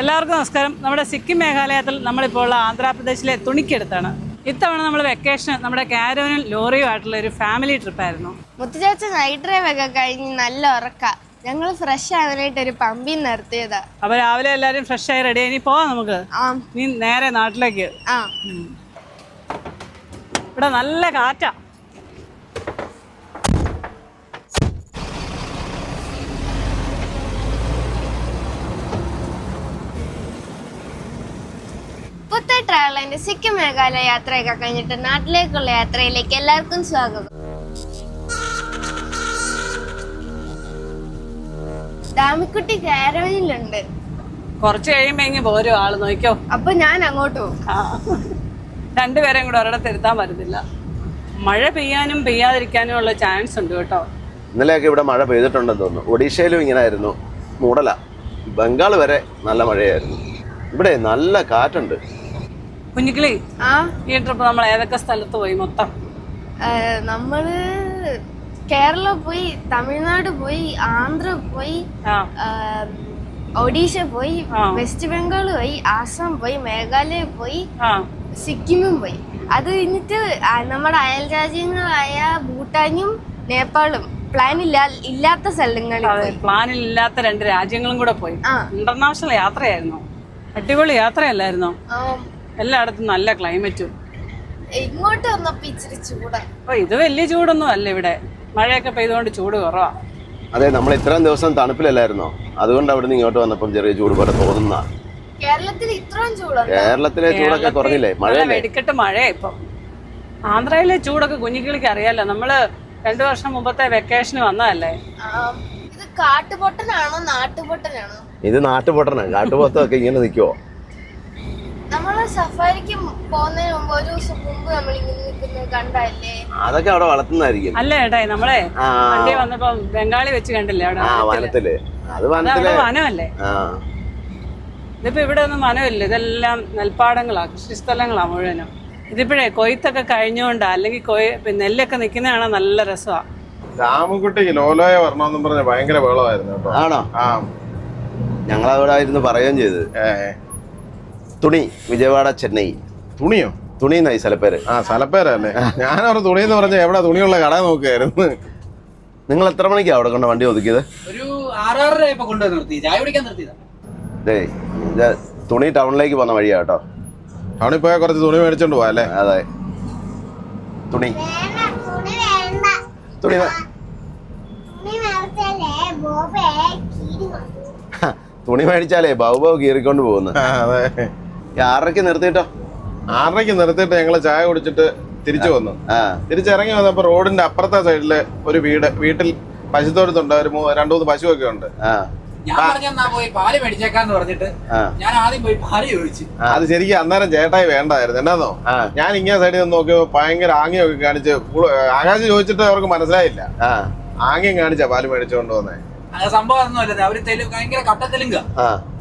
എല്ലാവർക്കും നമസ്കാരം. നമ്മുടെ സിക്കിം മേഘാലയത്തിൽ നമ്മളിപ്പോൾ ഉള്ള ആന്ധ്രാപ്രദേശിലെ തുണിക്കടുത്താണ്. ഇത്തവണ നമ്മൾ വെക്കേഷൻ നമ്മുടെ കാരവനും ലോറിയുമായിട്ടുള്ള ഒരു ഫാമിലി ട്രിപ്പായിരുന്നു. മുത്തുചേച്ച നൈറ്റ് ഡ്രൈവ് ഒക്കെ കഴിഞ്ഞ് നല്ല ഉറക്ക. ഞങ്ങൾ ഫ്രഷ് ആവാനായിട്ട് ഒരു പമ്പിൽ നിർത്തിയതാ. അപ്പൊ രാവിലെ എല്ലാരും ഫ്രഷ് ആയി റെഡി ആയി പോവാം നമുക്ക്. നീ നേരെ നാട്ടിലേക്ക്. ഇവിടെ നല്ല കാറ്റാ. പുത്തേ ട്രാവലിന്റെ സിക്കിം മേഘാലയ യാത്രയൊക്കെ കഴിഞ്ഞിട്ട് നാട്ടിലേക്കുള്ള യാത്രയിലേക്ക് എല്ലാവർക്കും സ്വാഗതം. ഡാമിക്കുട്ടി കാരവനിലുണ്ട്. കുറച്ച് കഴിയുമ്പോ ഇങ്ങ് പോരും ആള്, നോക്കിയോ. അപ്പൊ ഞാൻ അങ്ങോട്ട് പോകും. രണ്ടുപേരെയും കൂടെ ഒരിടത്ത് ഇരുത്താൻ പറ്റത്തില്ല. മഴ പെയ്യാനും പെയ്യാതിരിക്കാനും ഉള്ള ചാൻസ് ഉണ്ട് കേട്ടോ. ഇന്നലെയൊക്കെ ഇവിടെ മഴ പെയ്തിട്ടുണ്ടെന്ന് തോന്നുന്നു. ഒഡീഷയിലും ഇങ്ങനെ ആയിരുന്നു, മൂടല. ബംഗാൾ വരെ നല്ല മഴയായിരുന്നു. ഇവിടെ നല്ല കാറ്റുണ്ട്. കുഞ്ഞിക്കിളി, ഈ ട്രിപ്പ് നമ്മൾ ഏതൊക്കെ സ്ഥലത്ത് പോയി മൊത്തം? നമ്മള് കേരള പോയി, തമിഴ്നാട് പോയി, ആന്ധ്ര പോയി, ഒഡീഷ പോയി, വെസ്റ്റ് ബംഗാൾ പോയി, ആസാം പോയി, മേഘാലയ പോയി, സിക്കിമും പോയി. അത് കഴിഞ്ഞിട്ട് നമ്മുടെ അയൽ രാജ്യങ്ങളായ ഭൂട്ടാനും നേപ്പാളും ഇല്ലാത്ത സ്ഥലങ്ങളിൽ പ്ലാനില്ലാത്ത 2 രാജ്യങ്ങളും കൂടെ പോയി. ഇന്റർനാഷണൽ യാത്രയായിരുന്നു. അടിപൊളി യാത്രയല്ലായിരുന്നോ? എല്ലായിടത്തും നല്ല ക്ലൈമറ്റും. ഇങ്ങോട്ട് വന്നപ്പോ ഇച്ചിരി ചൂടാ. ഇത് വലിയ ചൂടൊന്നും അല്ല. ഇവിടെ മഴയൊക്കെ പെയ്തുകൊണ്ട് ചൂട് കുറവാ. അതെ, നമ്മൾ ഇത്രയും ദിവസം തണുപ്പിലല്ലായിരുന്നോ, അതുകൊണ്ട് അവിടെ നിന്ന് ഇങ്ങോട്ട് വന്നപ്പം ചെറിയ ചൂട് പോലെ തോന്നുന്ന. കേരളത്തിൽ ഇത്രയും ചൂടാ? കേരളത്തിലെ ചൂടൊക്കെ കുറഞ്ഞില്ലേ? മഴ വെടിക്കെട്ട് മഴയാ ഇപ്പൊ. ആന്ധ്രയിലെ ചൂടൊക്കെ കുഞ്ഞിക്കിളിക്ക് അറിയാലോ. നമ്മള് 2 വർഷം മുമ്പത്തെ വെക്കേഷന് വന്നതല്ലേ. ഇത് കാട്ടുപൊട്ടനാണോ നാട്ടുപൊട്ടനാണോ? ഇത് നാട്ടുപൊട്ടനാണ്. കാട്ടുപോത്തൊക്കെ ഇങ്ങനെ നിൽക്കുവോ? നമ്മള് സഫാരിക്ക് പോകുന്നതിന് മുമ്പ് ഒരു ദിവസം മുമ്പ് നമ്മൾ ഇങ്ങനെ നിൽക്കുന്നത് കണ്ടല്ലേ? അതൊക്കെ അവിടെ വളർത്തുന്നതായിരിക്കും. അല്ല ഏട്ടാ, നമ്മളെ വണ്ടി വന്നപ്പോ ബംഗാളി വെച്ച് കണ്ടില്ലേ അവിടെ വനത്തില്? അത് വനമല്ലേ. ഇതിപ്പോ ഇവിടെ ഒന്നും വനമില്ല. ഇതെല്ലാം നെൽപ്പാടങ്ങളാ, കൃഷിസ്ഥലങ്ങളാ മുഴുവനും. ഇതിപ്പോഴേ കൊയ്ത്തൊക്കെ കഴിഞ്ഞുകൊണ്ടാ. അല്ലെങ്കിൽ നെല്ലൊക്കെ നിൽക്കുന്ന കാണാൻ നല്ല രസമാ. രാമൻകുട്ടിക്ക് ലോലോയെ വരണമെന്നും പറഞ്ഞ ഭയങ്കര വെള്ളമായിരുന്നു കേട്ടോ. ആണോ? ഞങ്ങളവിടെ ആയിരുന്നു പറയുകയും ചെയ്ത്. തുണി, വിജയവാഡ, ചെന്നൈ. തുണിയോ? തുണി എന്നായി സ്ഥലപ്പേര്. സ്ഥലപ്പേരല്ലേ? ഞാനവിടെ തുണി എന്ന് പറഞ്ഞ എവിടെ തുണിയുള്ള കട നോക്കുകയായിരുന്നു. നിങ്ങൾ എത്ര മണിക്കാണ് അവിടെ കൊണ്ട് വണ്ടി ഒതുക്കിയത്? ഒരു 6:30 കൊണ്ടുവന്ന് നിർത്തി, ചായ കുടിക്കാൻ നിർത്തിയതാ. തുണി ടൗണിലേക്ക് പോകുന്ന വഴിയാ കേട്ടോ. ടൗണിൽ പോയാൽ കുറച്ച് തുണി മേടിച്ചോണ്ട് പോവാ അല്ലേ? അതെ, തുണി തുണി തുണി മേടിച്ചാലേ ബൗബാവ് കീറിക്കൊണ്ട് പോകുന്നു. 6:30 നിർത്തിയിട്ടോ? 6:30 നിർത്തിയിട്ട് ഞങ്ങള് ചായ കുടിച്ചിട്ട് തിരിച്ചു വന്നു. തിരിച്ചിറങ്ങി വന്നപ്പോ റോഡിന്റെ അപ്പുറത്തെ സൈഡില് ഒരു വീട്ടിൽ പശുത്തോട്ടത്തുണ്ട്. ഒരു 2-3 പശുവൊക്കെ ഉണ്ട്. ഞാൻ പറഞ്ഞാ പോയി പാല് മേടിച്ചേക്കാന്ന് പറഞ്ഞിട്ട് ഞാൻ ആദ്യം പോയി പാല് ചോദിച്ചു. അത് ശരിക്കും അന്നേരം ചേട്ടായി വേണ്ടായിരുന്നു. എന്നാന്നോ, ഞാൻ ഇങ്ങനെ സൈഡിൽ നിന്ന് നോക്കിയപ്പോ ഭയങ്കര ആംഗ്യമൊക്കെ കാണിച്ച്, ആകാശം ചോദിച്ചിട്ട് അവർക്ക് മനസ്സിലായില്ല. ആംഗ്യം കാണിച്ചാ പാല് മേടിച്ചോണ്ട് വന്നേ. സംഭവം ഒന്നുമല്ല, അവര് ഭയങ്കര കട്ട തെലുങ്ക.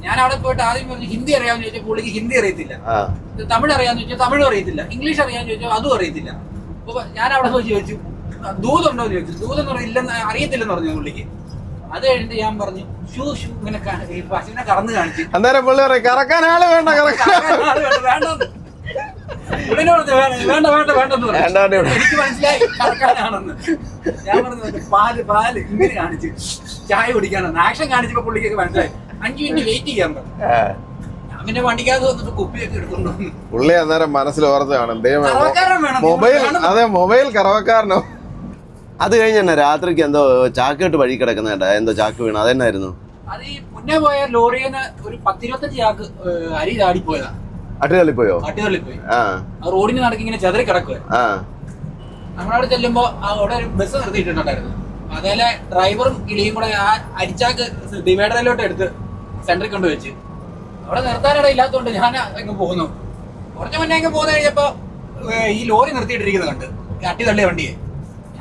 ഞാൻ അവിടെ പോയിട്ട് ആദ്യം പറഞ്ഞു ഹിന്ദി അറിയാമെന്ന് ചോദിച്ചാൽ പുള്ളിക്ക് ഹിന്ദി അറിയത്തില്ല. തമിഴ് അറിയാന്ന് ചോദിച്ചാൽ തമിഴും അറിയത്തില്ല. ഇംഗ്ലീഷ് അറിയാന്ന് ചോദിച്ചാൽ അതും അറിയത്തില്ല. അപ്പൊ ഞാൻ അവിടെ പോയി ചോദിച്ചു ദൂതുണ്ടോ എന്ന് ചോദിച്ചു. ദൂതെന്ന് പറഞ്ഞാൽ ഇല്ലെന്ന് അറിയത്തില്ലെന്ന് പറഞ്ഞു പുള്ളിക്ക്. അത് കഴിഞ്ഞിട്ട് ഞാൻ പറഞ്ഞു ഷൂ ഇങ്ങനെ പശുവിനെ കറന്ന് കാണിച്ചു. അന്നേരം പുള്ളി പറയും കറക്കാൻ ആള് വേണ്ട, എനിക്ക് മനസ്സിലായി കറക്കാനാണെന്ന്. ഞാൻ പറഞ്ഞു പാല് ഇങ്ങനെ കാണിച്ചു ചായ കുടിക്കാനെന്ന്. ആക്ഷൻ കാണിച്ചപ്പോ പുള്ളിക്കൊക്കെ മനസ്സിലായി. 5 മിനിറ്റ് വെയിറ്റ് ചെയ്യാൻ പറഞ്ഞു. ഞാൻ പിന്നെ വണ്ടിക്കകത്ത് വന്നിട്ട് കുപ്പിയൊക്കെ എടുത്തോണ്ട് വന്നു. പുള്ളി അന്നേരം മനസ്സിൽ ഓർത്തതാണ് മൊബൈൽ. അതെ, മൊബൈൽ കറവക്കാരനോ. അത് കഴിഞ്ഞ രാത്രിക്ക് എന്തോ ചാക്കിട്ട് വഴി കിടക്കുന്ന എന്തോ ചാക്ക് വീണു. അതെന്നായിരുന്നു? അത് ഈ മുന്നേ പോയ ലോറിന്ന് ഒരു 10-25 ചാക്ക് അരി ചാടിപ്പോയതാ. അട്ടിതള്ളിപ്പോയോ? അട്ടിതള്ളിപ്പോയി. റോഡിന് നടക്കി ഇങ്ങനെ ചെതറി കിടക്കുക. നമ്മളവിടെ ചെല്ലുമ്പോ അവിടെ ഒരു ബസ് നിർത്തിയിട്ടുണ്ടായിരുന്നു. അതേലെ ഡ്രൈവറും കിളിയും കൂടെ ആ അരിച്ചാക്ക് ഡിവൈഡറിലോട്ട് എടുത്ത് സെന്ററിൽ കൊണ്ട് വെച്ച് അവിടെ നിർത്താനിട ഇല്ലാത്തതുകൊണ്ട് ഞാൻ അങ്ങ് പോകുന്നു. കുറച്ച് മുന്നേ അങ്ങ് പോകുന്ന കഴിഞ്ഞപ്പോ ഈ ലോറി നിർത്തിയിട്ടിരിക്കുന്നത് കണ്ട്, അട്ടിതള്ളിയ വണ്ടിയെ.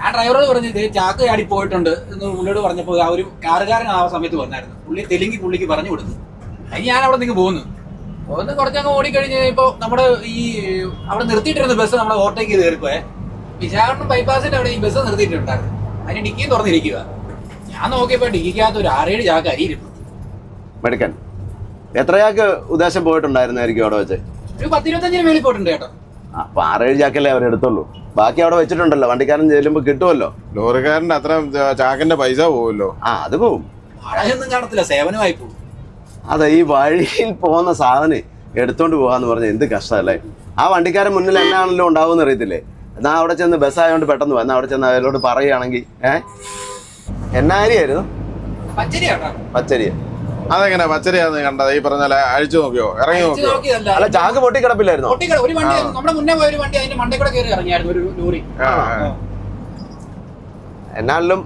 ഞാൻ ഡ്രൈവറോട് പറഞ്ഞു ഇത് ചാക്ക് ചാടി പോയിട്ടുണ്ട് എന്ന് പുള്ളിയോട് പറഞ്ഞപ്പോൾ ആ ഒരു കാറുകാരൻ ആ സമയത്ത് വന്നായിരുന്നു. പുള്ളി തെലുങ്കി പുള്ളിക്ക് പറഞ്ഞു കൊടുത്തു. അതിന് ഞാൻ അവിടെ നിന്ന് പോകുന്നു. കുറച്ചങ്ങ് ഓടിക്കഴിഞ്ഞ് ഇപ്പൊ നമ്മുടെ ഈ അവിടെ നിർത്തിയിട്ടിരുന്ന ബസ് നമ്മളെ ഓവർടേക്ക് ചെയ്ത് കയറിപ്പോയെ. വിശാഖപട്ടണം ബൈപ്പാസിന്റെ അവിടെ ഈ ബസ് നിർത്തിയിട്ടുണ്ടായിരുന്നു. അതിന് ഡിക്കിയും തുറന്നിരിക്കുക. ഞാൻ നോക്കിയപ്പോ ഡിക്കിക്കകത്ത് ഒരു 6-7 ചാക്ക് അരി ഇരിപ്പുണ്ട്. മെടുക്കൻ എത്രയാൾക്ക് ഉദ്ദേശം പോയിട്ടുണ്ടായിരുന്നായിരിക്കും അവിടെ വെച്ച്? ഒരു 10-25 മേളിൽ പോയിട്ടുണ്ട് ചേട്ടാ. അപ്പൊ 6-7 ചാക്കല്ലേ അവരെടുത്തുള്ളൂ. ബാക്കി അവിടെ വെച്ചിട്ടുണ്ടല്ലോ, വണ്ടിക്കാരൻ ചെല്ലുമ്പോ കിട്ടുമല്ലോ. ലോറിക്കാരന്റെ അത്ര ചാക്കിന്റെ പൈസ പോവുമല്ലോ. അത് പോവും. വാടകയൊന്നും കാണത്തില്ല, സേവനമായി പോകും. അതെ, ഈ വഴിയിൽ പോകുന്ന സാധനം എടുത്തോണ്ട് പോകാന്ന് പറഞ്ഞാൽ എന്ത് കഷ്ടമല്ലേ. ആ വണ്ടിക്കാരൻ മുന്നിൽ എന്നാണല്ലോ ഉണ്ടാവുമെന്ന് അറിയത്തില്ലേ. എന്നാ അവിടെ ചെന്ന് ബസ്സായതുകൊണ്ട് പെട്ടെന്ന് എന്നാ അവിടെ ചെന്ന് അയാളോട് പറയുകയാണെങ്കിൽ എന്നാ അരിയായിരുന്നു? പച്ചരിയ. അതെങ്ങനെ പച്ചരിയാന്ന് കണ്ടത്? ഈ പറഞ്ഞ അഴിച്ചു നോക്കിയോ, ഇറങ്ങി നോക്കിയോ? അല്ല, ചാക്ക് പൊട്ടിക്കിടപ്പില്ലായിരുന്നോ? ഒരു വണ്ടി നമ്മുടെ മുന്നേ പോയ ഒരു വണ്ടി അതിന്റെ മണ്ടേ കൂടെ കയറി ഇറങ്ങിയായിരുന്നു, ഒരു ലോറി. എന്നാലും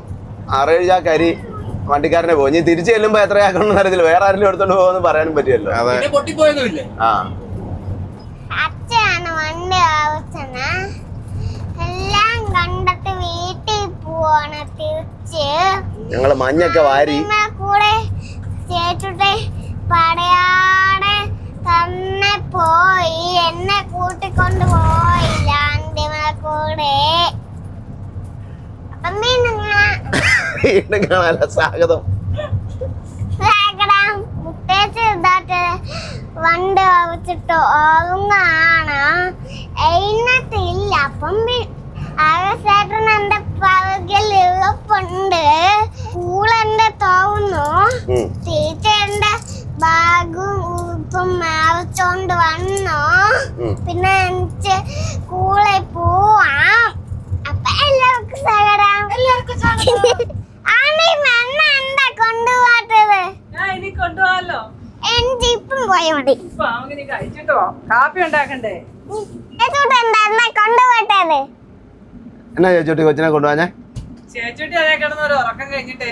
6-7 ചാക്ക് അരി വണ്ടിക്കാരനെ പോയി. ഇനി തിരിച്ചു ചെല്ലുമ്പോ എത്ര ചാക്കൊന്നും അറിയത്തില്ല, വേറെ ആരെങ്കിലും എടുത്തോണ്ട് പോകുമെന്ന് പറയാനും പറ്റിയല്ലോ. പൊട്ടിപ്പോയൊന്നുമില്ലേ? അച്ഛനാണ് വണ്ടി ആവശ്യം എല്ലാം കണ്ടിട്ട് വീട്ടിൽ പോവാണ്. തിരിച്ച് ഞങ്ങള് മഞ്ഞൊക്കെ വാരി കൂടെ ചേട്ടുട്ടെ പടയാടെ തന്നെ പോയി, എന്നെ കൂട്ടിക്കൊണ്ട് പോയില്ല അന്തിമ കൂടെ. അപ്പം വീണ്ടും കാണാനല്ല സ്വാഗതം. മുട്ടേച്ച് ഇതായിട്ട് വണ്ടി വെച്ചിട്ട് ഓങ്ങാണ് എഴുന്നത്തില്ല. അപ്പം ആകശേട്ടൻ എന്റെ പകൽ ഇളപ്പുണ്ട്. സ്കൂളെന്റെ തോന്നുന്നു ടീച്ചറിന്റെ ബാഗും ഉടുപ്പും മാറിച്ചോണ്ട് വന്നു. പിന്നെ എനിക്ക് സ്കൂളിൽ പോവാം. അപ്പൊ എല്ലാവർക്കും സകടം. എന്താ കൊണ്ടുപോകാത്തത്? കൊണ്ടുപോകാലോ. എനിക്ക് ഇപ്പം പോയാൽ മതി. കഴിച്ചിട്ടോ കാപ്പി ഉണ്ടാക്കണ്ടേ? കൊണ്ടുപോട്ടത് എന്നാ ചേച്ചോട്ടി കൊച്ചിനെ കൊണ്ടുപോവാഞ്ഞേ? ചേച്ചോട്ടി അതേ കിടന്ന് ഒരു ഉറക്കം കഴിഞ്ഞിട്ട്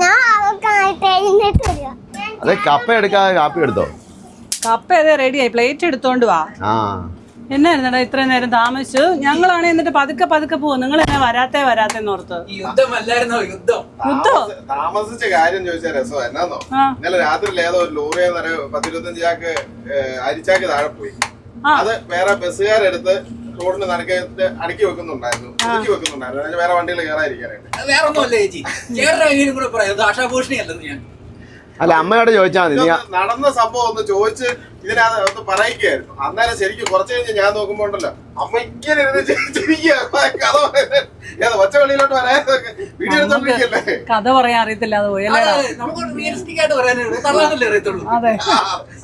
ഞാൻ അവർക്കായിട്ട് എഴുന്നേറ്റ് വരിക. അതെ, കപ്പ എടുക്കാതെ കാപ്പി എടുത്തോ? കപ്പ അതേ റെഡിയായി, പ്ലേറ്റ് എടുത്തോണ്ട് വാ. എന്നായിരുന്നടാ ഇത്രയും നേരം താമസിച്ചു? ഞങ്ങളാണ് എന്നിട്ട് പതുക്കെ പതുക്കെ പോകും. നിങ്ങൾ എന്നെ വരാത്തേന്ന് ഓർത്ത്. താമസിച്ച കാര്യം ചോദിച്ചാൽ രസം എന്നാന്നോ, ഇന്നലെ രാത്രിയിൽ ഏതോ ഒരു ലോറി 10-25 ചാക്ക് അരിച്ചാക്ക് താഴെ പോയി. അത് വേറെ ബസ്സുകാരെടുത്ത് റോഡിന് നനക്കത്ത് അടുക്കി വെക്കുന്നുണ്ടായിരുന്നു, ഒതുക്കി വെക്കുന്നുണ്ടായിരുന്നു. അതിന് വേറെ വണ്ടികൾ കയറാതിരിക്കാനായിട്ട്. വേറെ ഒന്നുമല്ല ചേച്ചി, ചേട്ടൻ കൂടെ പറയാം ആശാഭൂഷണിയല്ലെന്ന്. ഞാൻ അല്ല, അമ്മയോട് ചോദിച്ചാൽ മതി. നടന്ന സംഭവം ഒന്ന് ചോദിച്ച് ഇതിനകത്ത് ഒന്ന് പറയിക്കായിരുന്നു. അന്നേരം ശരിക്കും കുറച്ച് കഴിഞ്ഞ് ഞാൻ നോക്കുമ്പോ ഉണ്ടല്ലോ, അമ്മ ഇങ്ങനെ ഒച്ച വെളിയിലോട്ട് വരാതെ വീഡിയോ എടുത്തോണ്ടിരിക്കല്ലേ. കഥ പറയാൻ അറിയത്തില്ല, അത് പോയി. നമുക്ക് റിയലിസ്റ്റിക് ആയിട്ട് പറയാനല്ലേ അറിയത്തുള്ളൂ. അതെ,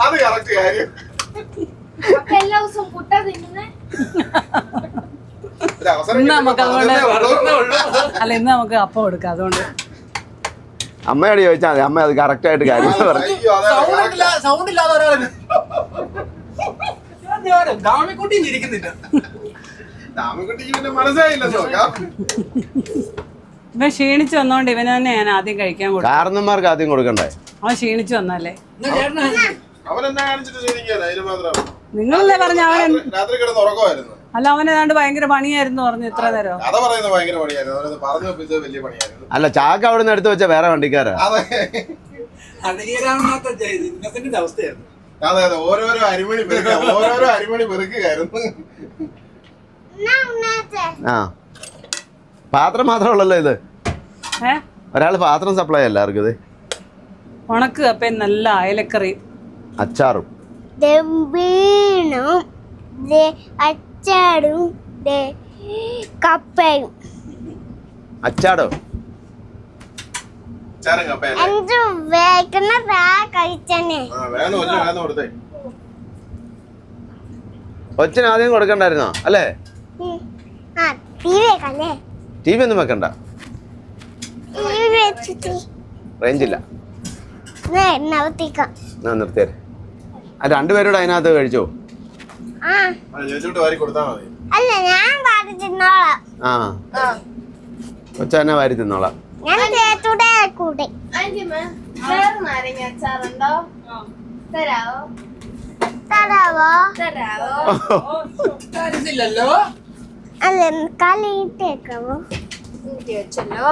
അത് കറക്റ്റ് കാര്യം. എല്ലാ ദിവസവും പുട്ട തിന്നുന്നേ. ഇന്ന് നമുക്ക് അതുകൊണ്ട് അല്ല, ഇന്ന് നമുക്ക് അപ്പം എടുക്കാം. അതുകൊണ്ട് അമ്മയോട് ചോദിച്ചാൽ മതി, അമ്മ അത് കറക്റ്റ് ആയിട്ട് കാര്യം പറഞ്ഞു. സൗണ്ട് ഇല്ലാതെ ഒരാളെ ഇരിക്കുന്നില്ല. ഇവൻ ക്ഷീണിച്ചു വന്നോണ്ട് ഇവന് തന്നെ ഞാൻ ആദ്യം കഴിക്കാൻ കൊടുക്കും. കാരണന്മാർക്ക് ആദ്യം കൊടുക്കണ്ടേ? അവൻ ക്ഷീണിച്ചു വന്നല്ലേ. നിങ്ങളല്ലേ പറഞ്ഞ അവൻ രാത്രി കിടന്ന് ഉറക്കമായിരുന്നു. അല്ല, അവൻ ഏതാണ്ട് ഭയങ്കര പണിയായിരുന്നു പറഞ്ഞു ഇത്ര നേരം. അല്ല, ചാക്ക് അവിടെ നിന്ന് എടുത്തു വെച്ച വേറെ വണ്ടിക്കാരാ. അവസ്ഥയായിരുന്നു. അതെ അതെ, ഓരോരോ അരിമണി പെറുക്കുകയായിരുന്നു. ആ, പാത്രം മാത്രമേ ഉള്ളല്ലോ ഇത്. ഒരാള് പാത്രം സപ്ലൈ എല്ലാവർക്കും. ഇത് ഉണക്ക് കപ്പയും നല്ല അയലക്കറി അച്ചാറും അച്ചാടും കപ്പയും. അച്ചാടോ? കൊച്ചിന് ആദ്യം കൊടുക്കണ്ടായിരുന്നോ? അല്ലേ? ടി വി ഒന്നും വെക്കണ്ട, റേഞ്ചില്ല. നിർത്തിയാൽ രണ്ടുപേരോട് അതിനകത്ത് കഴിച്ചോ? അല്ല, ഞാൻ വാരി തിന്നോളാം. കൊച്ച തന്നെ വാരി തിന്നോളാം. ഞാൻ ചേട്ടൂടെ കൂടെ. നാരങ്ങ അച്ചാറുണ്ടോ? തരാവോ? അല്ല, കളിയിട്ടേക്കാവോ? വെച്ചല്ലോ.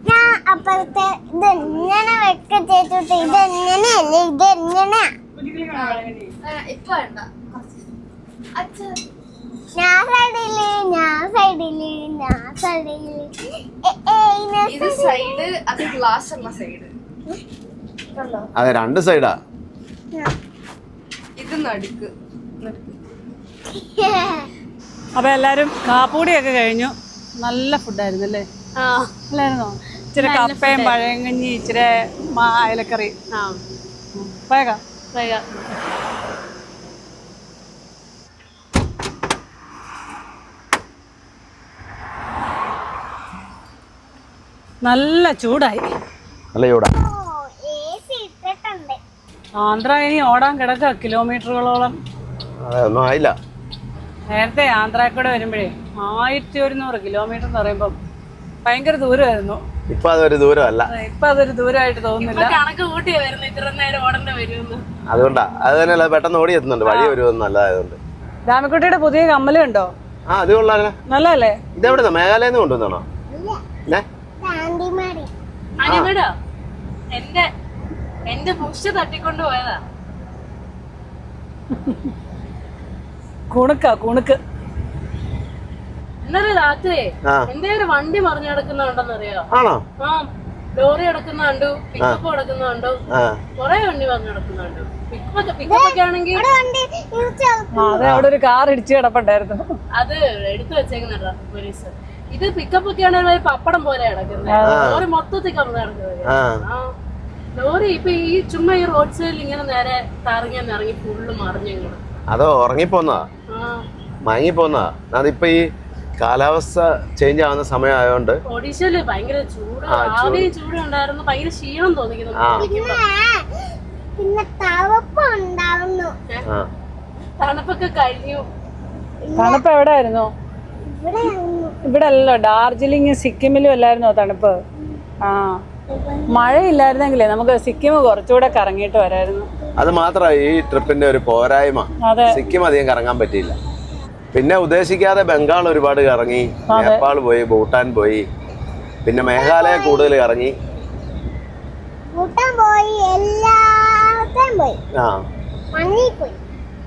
ഞാൻ അപ്പുറത്തെ ഇതെങ്ങനെ വെക്ക ചേട്ടൂട്ടെ? ഇതെങ്ങനെയല്ലേ? ഇതെങ്ങനെയാ? ഇപ്പൊ വേണ്ട. ഇത് സൈഡ്, അത് ഗ്ലാസ് ഉള്ള സൈഡ്. അതെ, രണ്ട് സൈഡാ. ഇത് നടുക്ക്. അപ്പൊ എല്ലാരും കാപ്പൂടിയൊക്കെ കഴിഞ്ഞു. നല്ല ഫുഡായിരുന്നു അല്ലേ? അല്ലായിരുന്നോ? ഇച്ചിരി കപ്പയും പഴയങ്കഞ്ഞി, ഇച്ചിരി അയലക്കറി. പോയേക്കാം. നല്ല ചൂടായി. നല്ല ചൂടാ. ആന്ധ്ര ഇനി ഓടാൻ കിടക്കുക കിലോമീറ്ററുകളോളം. അതെ, ഒന്നും ആയില്ല. നേരത്തെ ആന്ധ്രയിൽ കൂടെ വരുമ്പോഴേ 1100 കിലോമീറ്റർ എന്ന് പറയുമ്പം ഭയങ്കര ദൂരമായിരുന്നു. ഇപ്പൊ അതൊരു ദൂരമല്ല. ഇപ്പൊ അതൊരു ദൂരമായിട്ട് തോന്നുന്നില്ല. കണക്ക് കൂട്ടിയാ വരുന്നത് ഇത്ര നേരം ഓടേണ്ട വരുമെന്ന്. അതുകൊണ്ടാ. അത് തന്നെയല്ല, പെട്ടെന്ന് ഓടി എത്തുന്നുണ്ട്. വഴി വരുമെന്ന് നല്ലതായതുകൊണ്ട്. രാമക്കുട്ടിയുടെ പുതിയ കമ്മലുണ്ടോ? ആ, അത് കൊള്ളാലോ. നല്ലല്ലേ? ഇതെവിടുന്ന? മേഘാലയന്ന് കൊണ്ടുവന്നാണോ? അനിമേടോ എന്റെ പുഷ് തട്ടിക്കൊണ്ട് പോയതാ. കുണുക്ക്. ഇന്നലെ രാത്രി എന്റെ ഒരു വണ്ടി മറിഞ്ഞു കിടക്കുന്നുണ്ടെന്നറിയോ? ആണോ? ആ, ലോറി കിടക്കുന്ന കണ്ടു, പിക്കപ്പ് കിടക്കുന്ന കണ്ടു, കൊറേ വണ്ടി മറിഞ്ഞു കിടക്കുന്നുണ്ട്. പിക്കപ്പൊക്കെ ആണെങ്കിൽ അതെ, അവിടെ ഒരു കാർ ഇടിച്ചു കിടപ്പുണ്ടായിരുന്നു. അത് എടുത്തു വെച്ചേക്കുന്നുണ്ടോ പോലീസ്. ഇത് പിക്കപ്പ് ഒക്കെ ആണെങ്കിൽ പപ്പടം പോലെ കിടക്കുന്നത്. ലോറി മൊത്തത്തിൽ കമ്മ കിടക്കുന്നത്. ലോറി ഇപ്പൊ ഈ ചുമ്മാ ഈ റോഡ് സൈഡിൽ ഇങ്ങനെ നേരെ ഇറങ്ങി ഫുള്ള് മറിഞ്ഞു. അതോ ഉറങ്ങിപ്പോന്നാ, മയങ്ങിപ്പോന്നാ? അതിപ്പോ ഈ കാലാവസ്ഥ ചേഞ്ച് ആവുന്ന സമയമായോണ്ട് ഒഡീഷയില് ഭയങ്കര ചൂട്, ആദ്യം ചൂടുണ്ടായിരുന്നു, ഭയങ്കര ക്ഷീണം തോന്നിക്കുന്നു. തണുപ്പൊക്കെ കഴിഞ്ഞു. തണുപ്പ് എവിടെയായിരുന്നു? ഇവിടെ അല്ലല്ലോ, ഡാർജിലിംഗ് സിക്കിമിലും അല്ലായിരുന്നോ തണുപ്പ്? ആ, മഴയില്ലായിരുന്നെങ്കിലേ നമുക്ക് സിക്കിം കുറച്ചുകൂടെ കറങ്ങിയിട്ട് വരായിരുന്നു. അത് മാത്രമാണ് ഈ ട്രിപ്പിന്റെ ഒരു പോരായ്മ. സിക്കിം അധികം കറങ്ങാൻ പറ്റിയില്ല. പിന്നെ ഉദ്ദേശിക്കാതെ ബംഗാൾ ഒരുപാട് കറങ്ങി, നേപ്പാൾ പോയി, ഭൂട്ടാൻ പോയി, പിന്നെ മേഘാലയ കൂടുതൽ കറങ്ങി.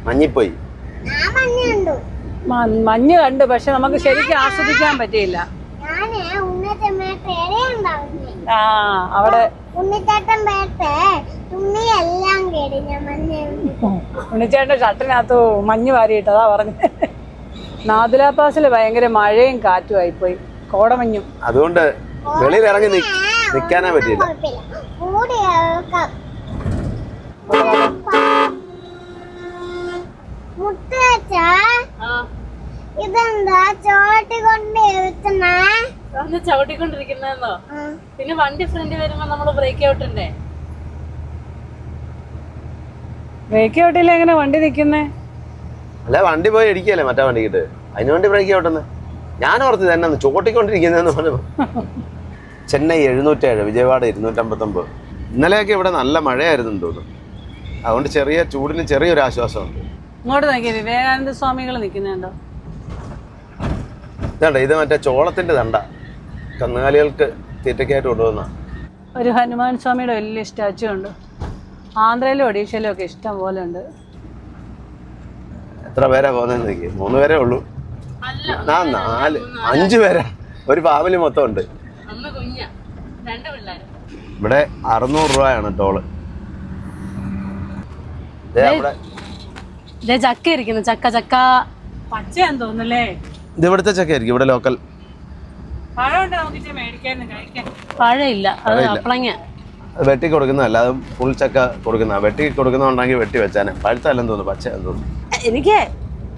മഞ്ഞിപ്പോയി. മഞ്ഞ് കണ്ടു, പക്ഷെ നമുക്ക് ശരിക്കും ആസ്വദിക്കാൻ പറ്റിയില്ല. ആ, അവിടെ ഉണ്ണിച്ചേട്ടന്റെ ഷട്ടിനകത്ത് മഞ്ഞ് വാരിയിട്ടതാ പറഞ്ഞു. നാദുല പാസില് ഭയങ്കര മഴയും കാറ്റും ആയിപ്പോയി, കോടമഞ്ഞും. അതുകൊണ്ട് വെളിയിൽ ഇറങ്ങി നിക്കാനേ പറ്റിയില്ല. ഇതെന്താ ചവിട്ടിക്കൊണ്ടിരിക്കുന്നോ? പിന്നെ വണ്ടി ഫ്രണ്ട് വരുമ്പോ നമ്മള് ബ്രേക്ക് ഔട്ടണ്ടേ? ബ്രേക്ക് ഔട്ടില്ല, എങ്ങനെ വണ്ടി നിക്കുന്നേ? അല്ല, വണ്ടി പോയി ഇടിക്കല്ലേ മറ്റേ വണ്ടിക്കിട്ട്, അതിന് വേണ്ടി ബ്രേക്ക് ഔട്ടെന്ന് ഞാൻ ഓർത്തത് തന്നെ ചോട്ടിക്കൊണ്ടിരിക്കുന്നതെന്ന് പറഞ്ഞു. ചെന്നൈ 707, വിജയവാഡ 259. ഇന്നലെയൊക്കെ ഇവിടെ നല്ല മഴയായിരുന്നു തോന്നുന്നു. അതുകൊണ്ട് ചെറിയ ചൂടിന് ചെറിയൊരു ആശ്വാസമുണ്ട്. ഇങ്ങോട്ട് നോക്കിയേ, വിവേകാനന്ദ സ്വാമികൾ നിൽക്കുന്നുണ്ടോ? ഇതുണ്ട്, ഇത് മറ്റേ ചോളത്തിന്റെ തണ്ട, കന്നുകാലികൾക്ക് തീറ്റയ്ക്കായിട്ട് കൊണ്ടുവന്ന ഒരു ഹനുമാൻ സ്വാമിയുടെ വലിയ സ്റ്റാച്ചു ഉണ്ട്. ആന്ധ്രയിലും ഒഡീഷയിലും ഒക്കെ ഇഷ്ടം പോലെ ഉണ്ട്. എത്ര പേരാ പോകുന്നതെന്ന് നോക്കി? 3 പേരേ ഉള്ളൂ. 4, 5 പേരാ, ഒരു ഫാമിലി മൊത്തം ഉണ്ട്. ഇവിടെ 600 രൂപയാണ് ടോള്. ചക്ക ഇരിക്കുന്നു, ചക്ക പച്ചയാന്ന് തോന്നുന്നല്ലേ? ഇത് ഇവിടുത്തെ ചക്ക ആയിരിക്കും, ഇവിടെ ലോക്കൽ. പഴമില്ല, അത് അപ്പളങ്ങ. വെട്ടി കൊടുക്കുന്നതല്ല, അത് ഫുൾ ചക്ക കൊടുക്കുന്ന. വെട്ടി കൊടുക്കുന്നുണ്ടെങ്കിൽ വെട്ടി വെച്ചാനെ. പഴുത്തല്ലെന്ന് തോന്നുന്നു, പച്ചയാന്ന് തോന്നുന്നു. എനിക്ക്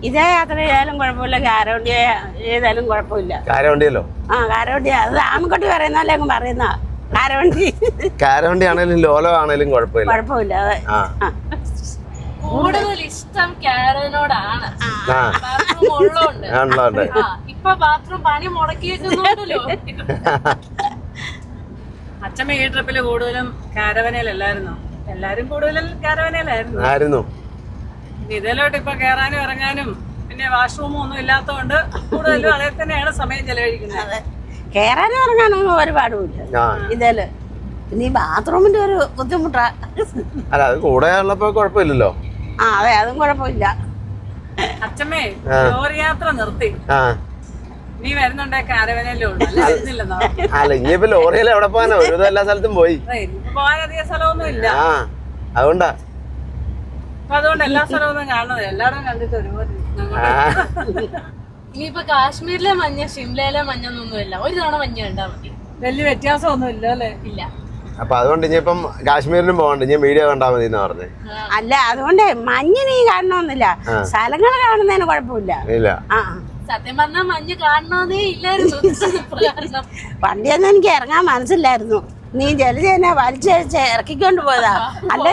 ഇതേ യാത്ര ചെയ്താലും കുഴപ്പമില്ല, കാരവണ്ടി ചെയ്താലും കുഴപ്പമില്ല. കാരവണ്ടിയല്ലോ? ആ, കാരവണ്ടി. അത് ആമക്കോട്ടി പറയുന്നല്ലേ അങ്ങ് പറയുന്ന കാരവണ്ടി. കാരവണ്ടി ആണേലും ലോലോ ആണേലും കുഴപ്പമില്ല. അതെ. കൂടുതൽ ഇഷ്ടം കാരനോടാണ്. ഇപ്പൊ ബാത്റൂം പണി മുടക്കിയേക്കുന്നുണ്ടല്ലോ. അച്ഛമ്മ ഈ ട്രിപ്പില് കൂടുതലും കാരവനയിലല്ലായിരുന്നോ? എല്ലാരും കൂടുതലും കാരവനയിലായിരുന്നു. ഇതിലോട്ട് ഇപ്പൊ കയറാനും ഇറങ്ങാനും പിന്നെ വാഷ്റൂമും ഒന്നും ഇല്ലാത്തതുകൊണ്ട് കൂടുതലും അതിൽ തന്നെയാണ് സമയം ചെലവഴിക്കുന്നത്. കേറാനും ഇറങ്ങാനൊന്നും ഒരുപാടുമില്ല ഇതേല്. പിന്നെ ഈ ബാത്റൂമിന്റെ ഒരു ബുദ്ധിമുട്ടാ. അല്ല, അത് കൂടെ ഉള്ളപ്പോ കുഴപ്പമില്ലല്ലോ. അതെ, അതും കുഴപ്പമില്ല. അച്ഛമ്മേ ലോറി യാത്ര നിർത്തി. ആ നീ വരുന്നുണ്ടേ കാരവനല്ലേ ഉള്ളൂ, അല്ല വരുന്നില്ലെന്നോ? അല്ല ഇനിയിപ്പോ ലോറിയിൽ എവിടെ പോകാനോ, ഒരുവിധം എല്ലാ സ്ഥലത്തും പോയി. പോകാനധികം സ്ഥലമൊന്നും ഇല്ല. ആ അതുകൊണ്ടാ. അപ്പൊ അതുകൊണ്ട് എല്ലാ സ്ഥലമൊന്നും കാണുന്നത്, എല്ലാവരും കണ്ടിട്ട് ഒരുപോലെ. ഇനിയിപ്പോ കാശ്മീരിലെ മഞ്ഞ ഷിംലയിലെ മഞ്ഞൊന്നുമില്ല, ഒരു തവണ മഞ്ഞ കണ്ടാ മതി. വലിയ വ്യത്യാസമൊന്നും ഇല്ല അല്ലേ? ഇല്ല. അപ്പൊ അതുകൊണ്ട് ഇനിയിപ്പം കാശ്മീരിലും പോകണ്ട, ഇനി വീഡിയോ കണ്ടാ മതി എന്ന് പറഞ്ഞേ. അല്ല അതുകൊണ്ട് മഞ്ഞ് നീ കാണണമെന്നില്ല, സ്ഥലങ്ങൾ കാണുന്നതിന് കുഴപ്പമില്ല. ഇല്ല ആ സത്യം പറഞ്ഞാൽ മഞ്ഞ് കാണണമെന്നേ ഇല്ലായിരുന്നു. വണ്ടിയൊന്നും എനിക്ക് ഇറങ്ങാൻ മനസ്സിലായിരുന്നു. നീ ജലജനെ വലിച്ചഴിച്ച് ഇറക്കിക്കൊണ്ട് പോയതാ.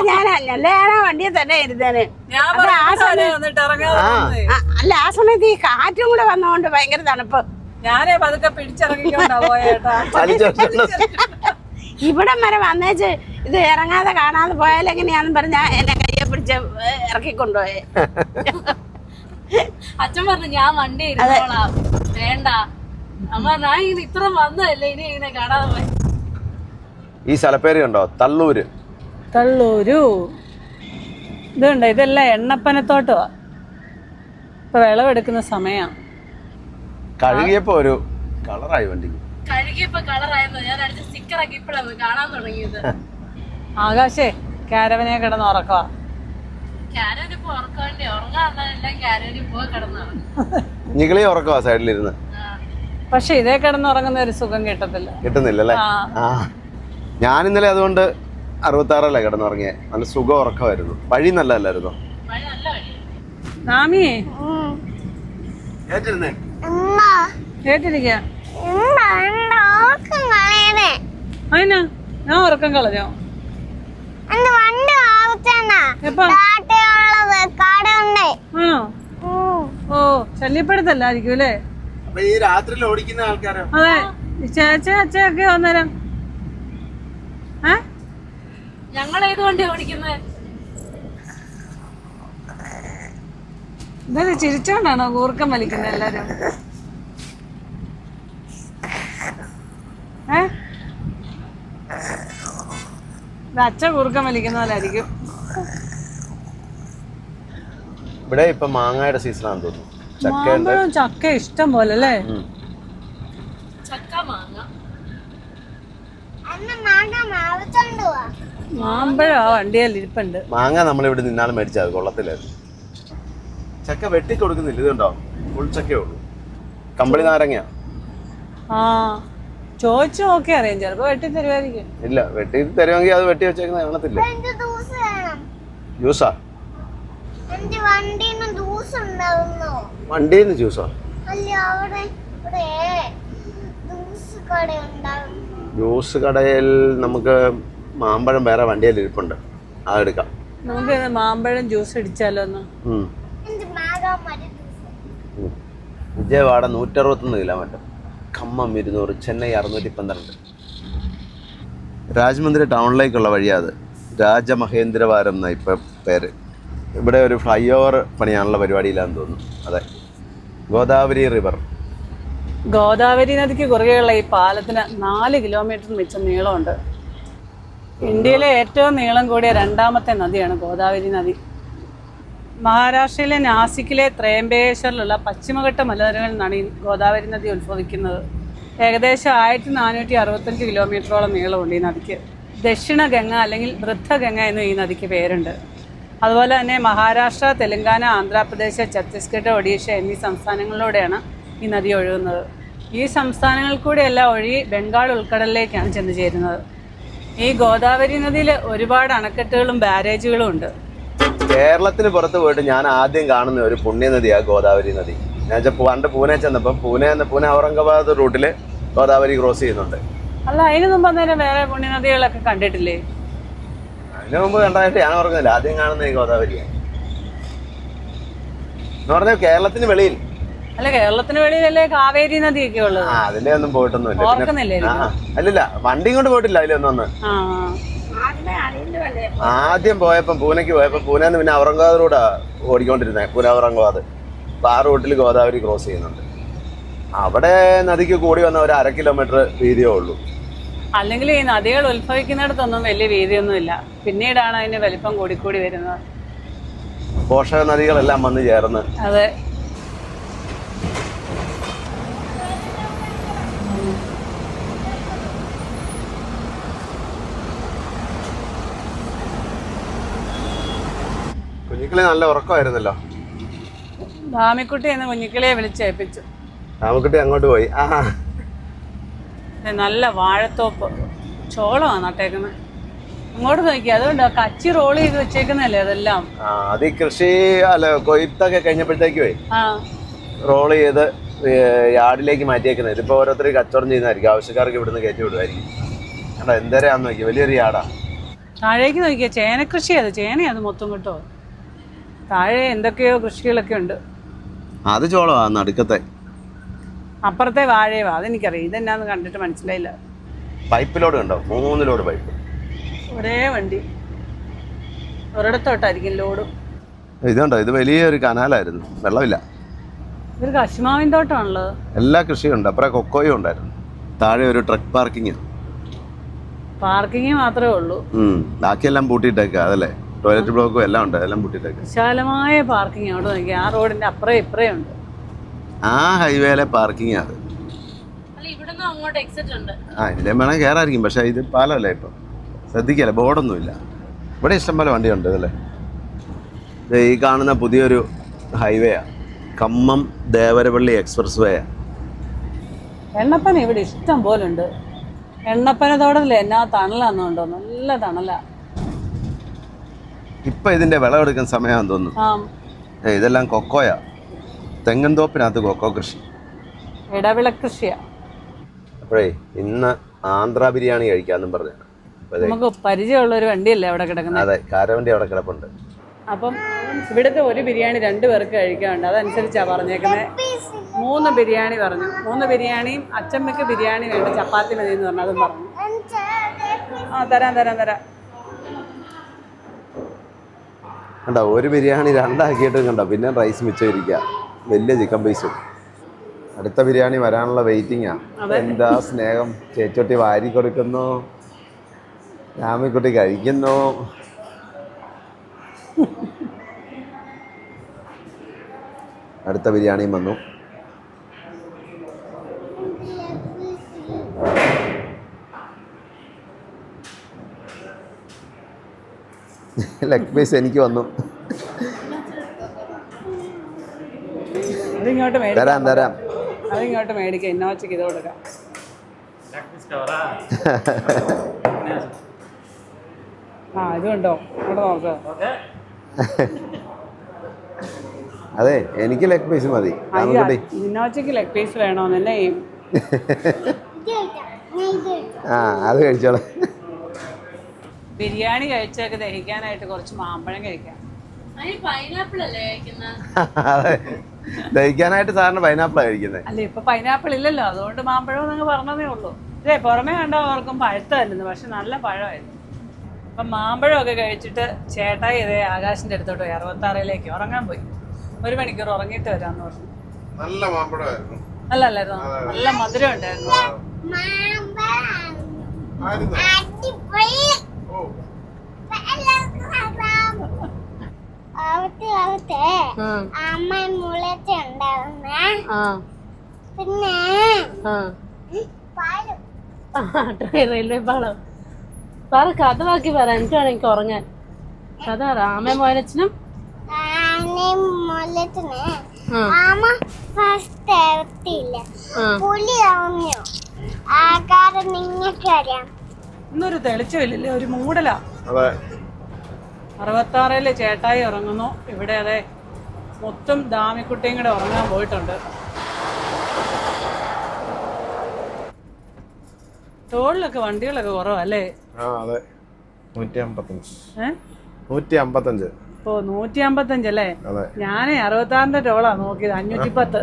ഞാനാ വണ്ടിയെ തന്നെ ഇരുന്നേന്. അല്ല ആ സമയത്ത് ഈ കാറ്റും കൂടെ വന്നോണ്ട് ഭയങ്കര തണുപ്പ്. ഞാനേ പതുക്കെ പിടിച്ചിറങ്ങിക്കൊണ്ടാ പോയേട്ടാ. ഇവിടം വരെ വന്നേച്ച് ഇത് ഇറങ്ങാതെ കാണാതെ പോയാലെങ്ങനെയാന്ന് പറഞ്ഞാ എന്നെ കയ്യെ പിടിച്ച് ഇറക്കിക്കൊണ്ടുപോയെ. അച്ഛൻ പറഞ്ഞു ഞാൻ വണ്ടി ഇരുന്നോളാം, വേണ്ട അമ്മ ഞാൻ ഇങ്ങനെ ഇത്ര വന്നതല്ലേ ഇനി ഇങ്ങനെ കാണാതെ പോയി. ഈ സ്ഥലപ്പേര് കണ്ടോ, തള്ളൂര്. തള്ളൂരു ഇതുണ്ട്. ഇതെല്ലാം എണ്ണപ്പനത്തോട്ടമാ. ഇപ്പൊ വിളവെടുക്കുന്ന സമയം. കഴുകിയപ്പോ ഒരു കളറായി വണ്ടിക്ക്. കഴുകിയപ്പോ കളറായിരുന്നു. ഞാൻ അടിച്ച സ്റ്റിക്കറൊക്കെ ഇപ്പഴാണ് കാണാൻ തുടങ്ങിയത്. ആകാശേ കാരവനെ കിടന്ന് ഉറക്കവാ. കാരവന് ഇപ്പൊ ഉറക്കാണ്ടേ, ഉറങ്ങാണെല്ലാം കാരവന് പോയി കിടന്നാണ്. നിങ്ങളീ ഉറക്കവാ സൈഡിലിരുന്ന്. പക്ഷെ ഇതേ കിടന്ന് ഉറങ്ങുന്ന ഒരു സുഖം കിട്ടുന്നില്ലല്ലേ? ആ ഞാൻ ഇന്നലെ അതുകൊണ്ട് 66 കിടന്നുറങ്ങിയ നല്ല സുഖം ഉറക്കമായിരുന്നു. വഴി നല്ലതല്ലായിരുന്നോ? നാമിയേ കേട്ടിരിക്ക. അതിനാ ഞാൻ ഉറക്കം കളഞ്ഞോ? ആണോ? ഓ ശല്യപ്പെടുത്തല്ലായിരിക്കും അല്ലേ? ഈ രാത്രിയിൽ ഓടിക്കുന്ന ആൾക്കാരോ? അതെ ചേച്ചി അച്ഛയൊക്കെ വന്നേരം. ഞങ്ങൾ ഏത് വണ്ടി ഓടിക്കുന്നത്? ഇതത് ചിരിച്ചോണ്ടാണോ കൂർക്കം വലിക്കുന്നത് എല്ലാരും? അച്ഛ കൂർക്കം വലിക്കുന്ന പോലായിരിക്കും. ഇവിടെ ഇപ്പൊ മാങ്ങയുടെ സീസണാന്ന് തോന്നുന്നു. മാമ്പഴം ചക്ക ഇഷ്ടം പോലെ അല്ലേ? ചക്ക മാങ്ങ മാമ്പഴം ആ വണ്ടിയിൽ ഇരിപ്പുണ്ട്. മാങ്ങ നമ്മളിവിടെ നിന്നാലും മേടിച്ചത് കൊള്ളത്തില്ലായിരുന്നു. ചക്ക വെട്ടി കൊടുക്കുന്നില്ല, ഇതുണ്ടോ ഫുൾ ചക്കയേ ഉള്ളൂ. കമ്പിളി നാരങ്ങ. ആ ചോദിച്ചു നോക്കി അറിയാം, ചിലപ്പോ വെട്ടി തരുമായിരിക്കും. ഇല്ല വെട്ടി തരുമെങ്കിൽ അത് വെട്ടി വെച്ചേക്കുന്ന കാണത്തില്ല. ജ്യൂസാ? വണ്ടിന്ന് ജ്യൂസാ? ജ്യൂസ് കടയിൽ നമുക്ക് മാമ്പഴം വേറെ വണ്ടിയിൽ ഇരിപ്പുണ്ട്, അതെടുക്കാം. നമുക്ക് മാമ്പഴം ജ്യൂസ് അടിച്ചാലോ ഒന്ന്? വിജയവാഡ 161 കിലോമീറ്റർ, ഖമ്മം 200, ചെന്നൈ 612. രാജമന്ദ്രി ടൗണിലേക്കുള്ള വഴിയാ അത്. രാജമഹേന്ദ്രവാരം എന്നാ ഇപ്പം പേര്. ഇവിടെ ഒരു ഫ്ലൈ ഓവർ പണിയാനുള്ള പരിപാടിയിലാന്ന് തോന്നുന്നു. അതെ, ഗോദാവരി റിവർ. ഗോദാവരി നദിക്ക് കുറുകെയുള്ള ഈ പാലത്തിന് 4 കിലോമീറ്റർ മിച്ചം നീളമുണ്ട്. ഇന്ത്യയിലെ ഏറ്റവും നീളം കൂടിയ 2ാമത്തെ നദിയാണ് ഗോദാവരി നദി. മഹാരാഷ്ട്രയിലെ നാസിക്കിലെ ത്രയംബകേശ്വറിലുള്ള പശ്ചിമഘട്ട മലനിരകളിൽ നിന്നാണ് ഈ ഗോദാവരി നദി ഉത്ഭവിക്കുന്നത്. ഏകദേശം 1465 കിലോമീറ്ററോളം നീളമുണ്ട് ഈ നദിക്ക്. ദക്ഷിണ ഗംഗ അല്ലെങ്കിൽ വൃദ്ധഗംഗ എന്നും ഈ നദിക്ക് പേരുണ്ട്. അതുപോലെ തന്നെ മഹാരാഷ്ട്ര, തെലങ്കാന, ആന്ധ്രാപ്രദേശ്, ഛത്തീസ്ഗഡ്, ഒഡീഷ എന്നീ സംസ്ഥാനങ്ങളിലൂടെയാണ് ഈ നദി ഒഴുകുന്നത്. ഈ സംസ്ഥാനങ്ങളിൽ കൂടെയെല്ലാം ഒഴുകി ബംഗാൾ ഉൾക്കടലിലേക്കാണ് ചെന്ന് ചേരുന്നത്. ഈ ഗോദാവരി നദിയിൽ ഒരുപാട് അണക്കെട്ടുകളും ബാരേജുകളും ഉണ്ട്. കേരളത്തിന് പുറത്ത് പോയിട്ട് ഞാൻ ആദ്യം കാണുന്ന ഒരു പുണ്യനദിയാണ് ഗോദാവരി നദി. ഞാൻ പണ്ട് പൂനെ ചെന്നപ്പം പൂനെ ഔറംഗാബാദ് റൂട്ടിൽ ഗോദാവരി ക്രോസ് ചെയ്യുന്നുണ്ട്. അല്ല അതിന് മുമ്പ് അന്നേരം വേറെ പുണ്യനദികളൊക്കെ കണ്ടിട്ടില്ലേ? അതിന് മുമ്പ് കണ്ടതായിട്ട് ഞാൻ ഓർക്കുന്നില്ല. ആദ്യം കാണുന്ന ഈ ഗോദാവരിയാണ് എന്ന് പറഞ്ഞാൽ കേരളത്തിന് വെളിയിൽ. അല്ല കേരളത്തിന് വെളിയിലല്ലേ കാവേരി നദിയൊക്കെ ഉള്ളത്? അതിലെ ഒന്നും പോയിട്ടൊന്നുമില്ല. ഓർക്കുന്നില്ലേ? അല്ലല്ല വണ്ടിയും കൊണ്ട് പോയിട്ടില്ല അതിലൊന്നും. ആദ്യം പോയപ്പം പൂനെക്ക് പോയപ്പോ പൂനെന്ന് പിന്നെ ഔറംഗാബാദ് റൂട്ടാ ഓടിക്കൊണ്ടിരുന്നത്. പൂനെ ഔറംഗാബാദ്. അപ്പൊ ആ റൂട്ടിൽ ഗോദാവരി ക്രോസ് ചെയ്യുന്നുണ്ട്. അവിടെ നദിക്ക് കൂടി വന്ന ഒരു 1/2 കിലോമീറ്റർ വീതിയേ ഉള്ളൂ. അല്ലെങ്കിൽ ഈ നദികൾ ഉത്ഭവിക്കുന്നിടത്തൊന്നും വലിയ വീതിയൊന്നുമില്ല. പിന്നീടാണ് അതിന് വലിപ്പം കൂടിക്കൂടി വരുന്നത്. പോഷക നദികളെല്ലാം വന്ന് ചേർന്ന്. അതെ. കുഞ്ഞിക്കിളി നല്ല ഉറക്കമായിരുന്നല്ലോ. ഭാമിക്കുട്ടി എന്ന് കുഞ്ഞിക്കിളിയെ വിളിച്ചേൽപ്പിച്ചു. ഭാമിക്കുട്ടി അങ്ങോട്ട് പോയി. നല്ല വാഴത്തോപ്പ് ചോളമാണ് നട്ടേക്കുന്നത്. അങ്ങോട്ട് നോക്കി, അതുകൊണ്ട് കച്ചി റോൾ ചെയ്ത് വെച്ചേക്കുന്നല്ലേ അതെല്ലാം. അത് ഈ കൃഷി അല്ല കൊയ്ത്തൊക്കെ കഴിഞ്ഞപ്പോഴത്തേക്ക് റോൾ ചെയ്ത് യാർഡിലേക്ക് മാറ്റിയേക്കുന്നത്. ഇതിപ്പോ ഓരോരുത്തർ കച്ചവടം ചെയ്യുന്നതായിരിക്കും, ആവശ്യക്കാർക്ക് ഇവിടുന്ന് കയറ്റി വിടുമായിരിക്കും. കണ്ടോ എന്തേരാന്ന് നോക്കി, വലിയൊരു യാർഡാ. താഴേക്ക് നോക്കിയാൽ ചേനക്കൃഷി, അത് ചേനയത് മൊത്തം കിട്ടോ. താഴെ എന്തൊക്കെയോ കൃഷികളൊക്കെ ഉണ്ട്. അത് ചോളമാ നടുക്കത്തെ. അപ്പുറത്തെ വാഴയോ അതെനിക്കറിയാം, ഇതെന്നാന്ന് കണ്ടിട്ട് മനസ്സിലായില്ല. പൈപ്പ് ലോഡ് കണ്ടോ, 3 ലോഡ് പൈപ്പ്. ഒരേ വണ്ടി ഒരിടത്തോട്ടായിരിക്കും ലോഡും. ഇതുണ്ടോ, ഇത് വലിയൊരു കനാലായിരുന്നു, വെള്ളമില്ല. ഇതൊരു കശുമാവിൻ തോട്ടമാണല്ലോ. എല്ലാ കൃഷിയും ഉണ്ട്. അപ്പുറം കൊക്കോയും ഉണ്ടായിരുന്നു. താഴെ ഒരു ട്രക്ക് പാർക്കിങ് മാത്രമേ ഉള്ളൂ. ബാക്കിയെല്ലാം പൂട്ടിയിട്ടേക്കുക. അതല്ലേ, ടോയ്ലറ്റ് ബ്ലോക്കും എല്ലാം ഉണ്ട്, എല്ലാം പൂട്ടിയിട്ടേക്കുക. വിശാലമായ പാർക്കിംഗ് അവിടെ നോക്കി. ആ റോഡിന്റെ അപ്പുറം ഇപ്പറേ ഉണ്ട്. ആ ഹൈവേയിലെ പാർക്കിംഗ് അത്. ഇതിലെ വേണമെങ്കിൽ കയറായിരിക്കും, പക്ഷെ ഇത് പാലമല്ലേ ഇപ്പം, ശ്രദ്ധിക്കല്ലേ, ബോർഡൊന്നുമില്ല. ഇവിടെ ഇഷ്ടംപോലെ വണ്ടിയുണ്ട്. അതല്ലേ, ഈ കാണുന്ന പുതിയൊരു ഹൈവേയാ, കമ്മം ദേവരപള്ളി എക്സ്പ്രസ് വേ. എണ്ണപ്പന ഇവിടെ ഇഷ്ടം പോലെ ഉണ്ട്. എണ്ണപ്പന തോട്ടത്തില്ലേ, എന്നാ തണലാന്നുണ്ടോ, നല്ല തണലാ. ഇപ്പൊ ഇതിന്റെ വിളവെടുക്കുന്ന സമയമാണെന്ന് തോന്നുന്നു. ഇതെല്ലാം കൊക്കോയാ, തെങ്ങൻ തോപ്പിനകത്ത് കൊക്കോ കൃഷി, ഇടവിള കൃഷിയാ. അപ്പോഴേ ഇന്ന് ആന്ധ്ര ബിരിയാണി കഴിക്കാന്നും പറഞ്ഞു. നമുക്ക് പരിചയമുള്ള ഒരു വണ്ടിയല്ലേ അവിടെ കിടക്കുന്നത്. അതെ, കാരവണ്ടി അവിടെ കിടപ്പുണ്ട്. അപ്പം ഇവിടുത്തെ ഒരു ബിരിയാണി 2 പേർക്ക് കഴിക്കാനുണ്ട്. അതനുസരിച്ചാ പറഞ്ഞേക്കുന്നത്. 3 ബിരിയാണി പറഞ്ഞു. 3 ബിരിയാണിയും അച്ചമ്മയ്ക്ക് ബിരിയാണി വേണ്ട, ചപ്പാത്തി മതി എന്ന് പറഞ്ഞു. അതും പറഞ്ഞു. തരാം. കണ്ടോ, ഒരു ബിരിയാണി 2 ആക്കിയിട്ടും കണ്ടോ, പിന്നെ റൈസ് മിച്ചം ഇരിക്കുക, വലിയ ചിക്കൻ പീസും. അടുത്ത ബിരിയാണി വരാനുള്ള വെയിറ്റിംഗാ. എന്താ സ്നേഹം, ചേച്ചോട്ടി വാരി കൊടുക്കുന്നു, രാമിക്കുട്ടി കഴിക്കുന്നു. അടുത്ത ബിരിയാണിയും വന്നു. ലെഗ് പീസ് എനിക്ക് വന്നു. തരാം. അതിങ്ങോട്ട് മേടിക്കാം. ഇന്നോച്ചയ്ക്ക് ഇത് കൊടുക്കാം. ഇതുണ്ടോ ഇവിടെ നോക്ക്. അതെ, എനിക്ക് ലെഗ് പീസ് മതി. ഇന്നോച്ചയ്ക്ക് ലെഗ് പീസ് വേണോന്ന് എന്നെ ചെയ്യും. അത് കഴിച്ചോളെ. ബിരിയാണി കഴിച്ചൊക്കെ ദഹിക്കാനായിട്ട് കുറച്ച് മാമ്പഴം കഴിക്കാം. അതെ, ദഹിക്കാനായിട്ട് സാറിന് പൈനാപ്പിളാണ് കഴിക്കുന്നത്. അല്ല, ഇപ്പൊ പൈനാപ്പിൾ ഇല്ലല്ലോ, അതുകൊണ്ട് മാമ്പഴം നിങ്ങൾ പറഞ്ഞതേ ഉള്ളൂ. പുറമേ കണ്ടവർക്കും പഴുത്തതല്ലെന്ന്, പക്ഷെ നല്ല പഴമായിരുന്നു. അപ്പം മാമ്പഴമൊക്കെ കഴിച്ചിട്ട് ചേട്ടായി ഇതേ ആകാശിന്റെ അടുത്തോട്ട് പോയി, 66ലേക്ക് ഉറങ്ങാൻ പോയി. 1 മണിക്കൂർ ഉറങ്ങിയിട്ട് വരാന്ന് പറഞ്ഞു. നല്ല മാമ്പഴമായിരുന്നു. നല്ലല്ലായിരുന്നു, നല്ല മധുരം ഉണ്ടായിരുന്നു. റെയിൽവേ പാളം പറ, കഥ ബാക്കി പറ. എനിക്ക് വേണം, എനിക്ക് ഉറങ്ങാൻ. കഥ പറ. ആമയും മോനച്ചനും ഇന്നൊരു തെളിച്ചമില്ലല്ലേ, ഒരു മൂടലാ. 66 ചേട്ടായി ഉറങ്ങുന്നു. ഇവിടെ അതെ മൊത്തം ദാമിക്കുട്ടിയും കൂടെ ഉറങ്ങാൻ പോയിട്ടുണ്ട്. ടോളിലൊക്കെ വണ്ടികളൊക്കെ കുറവല്ലേ? അതെ, 155. ഓ, 155 അല്ലേ? ഞാനേ 66ന്റെ ടോളാ നോക്കിയത്, 510.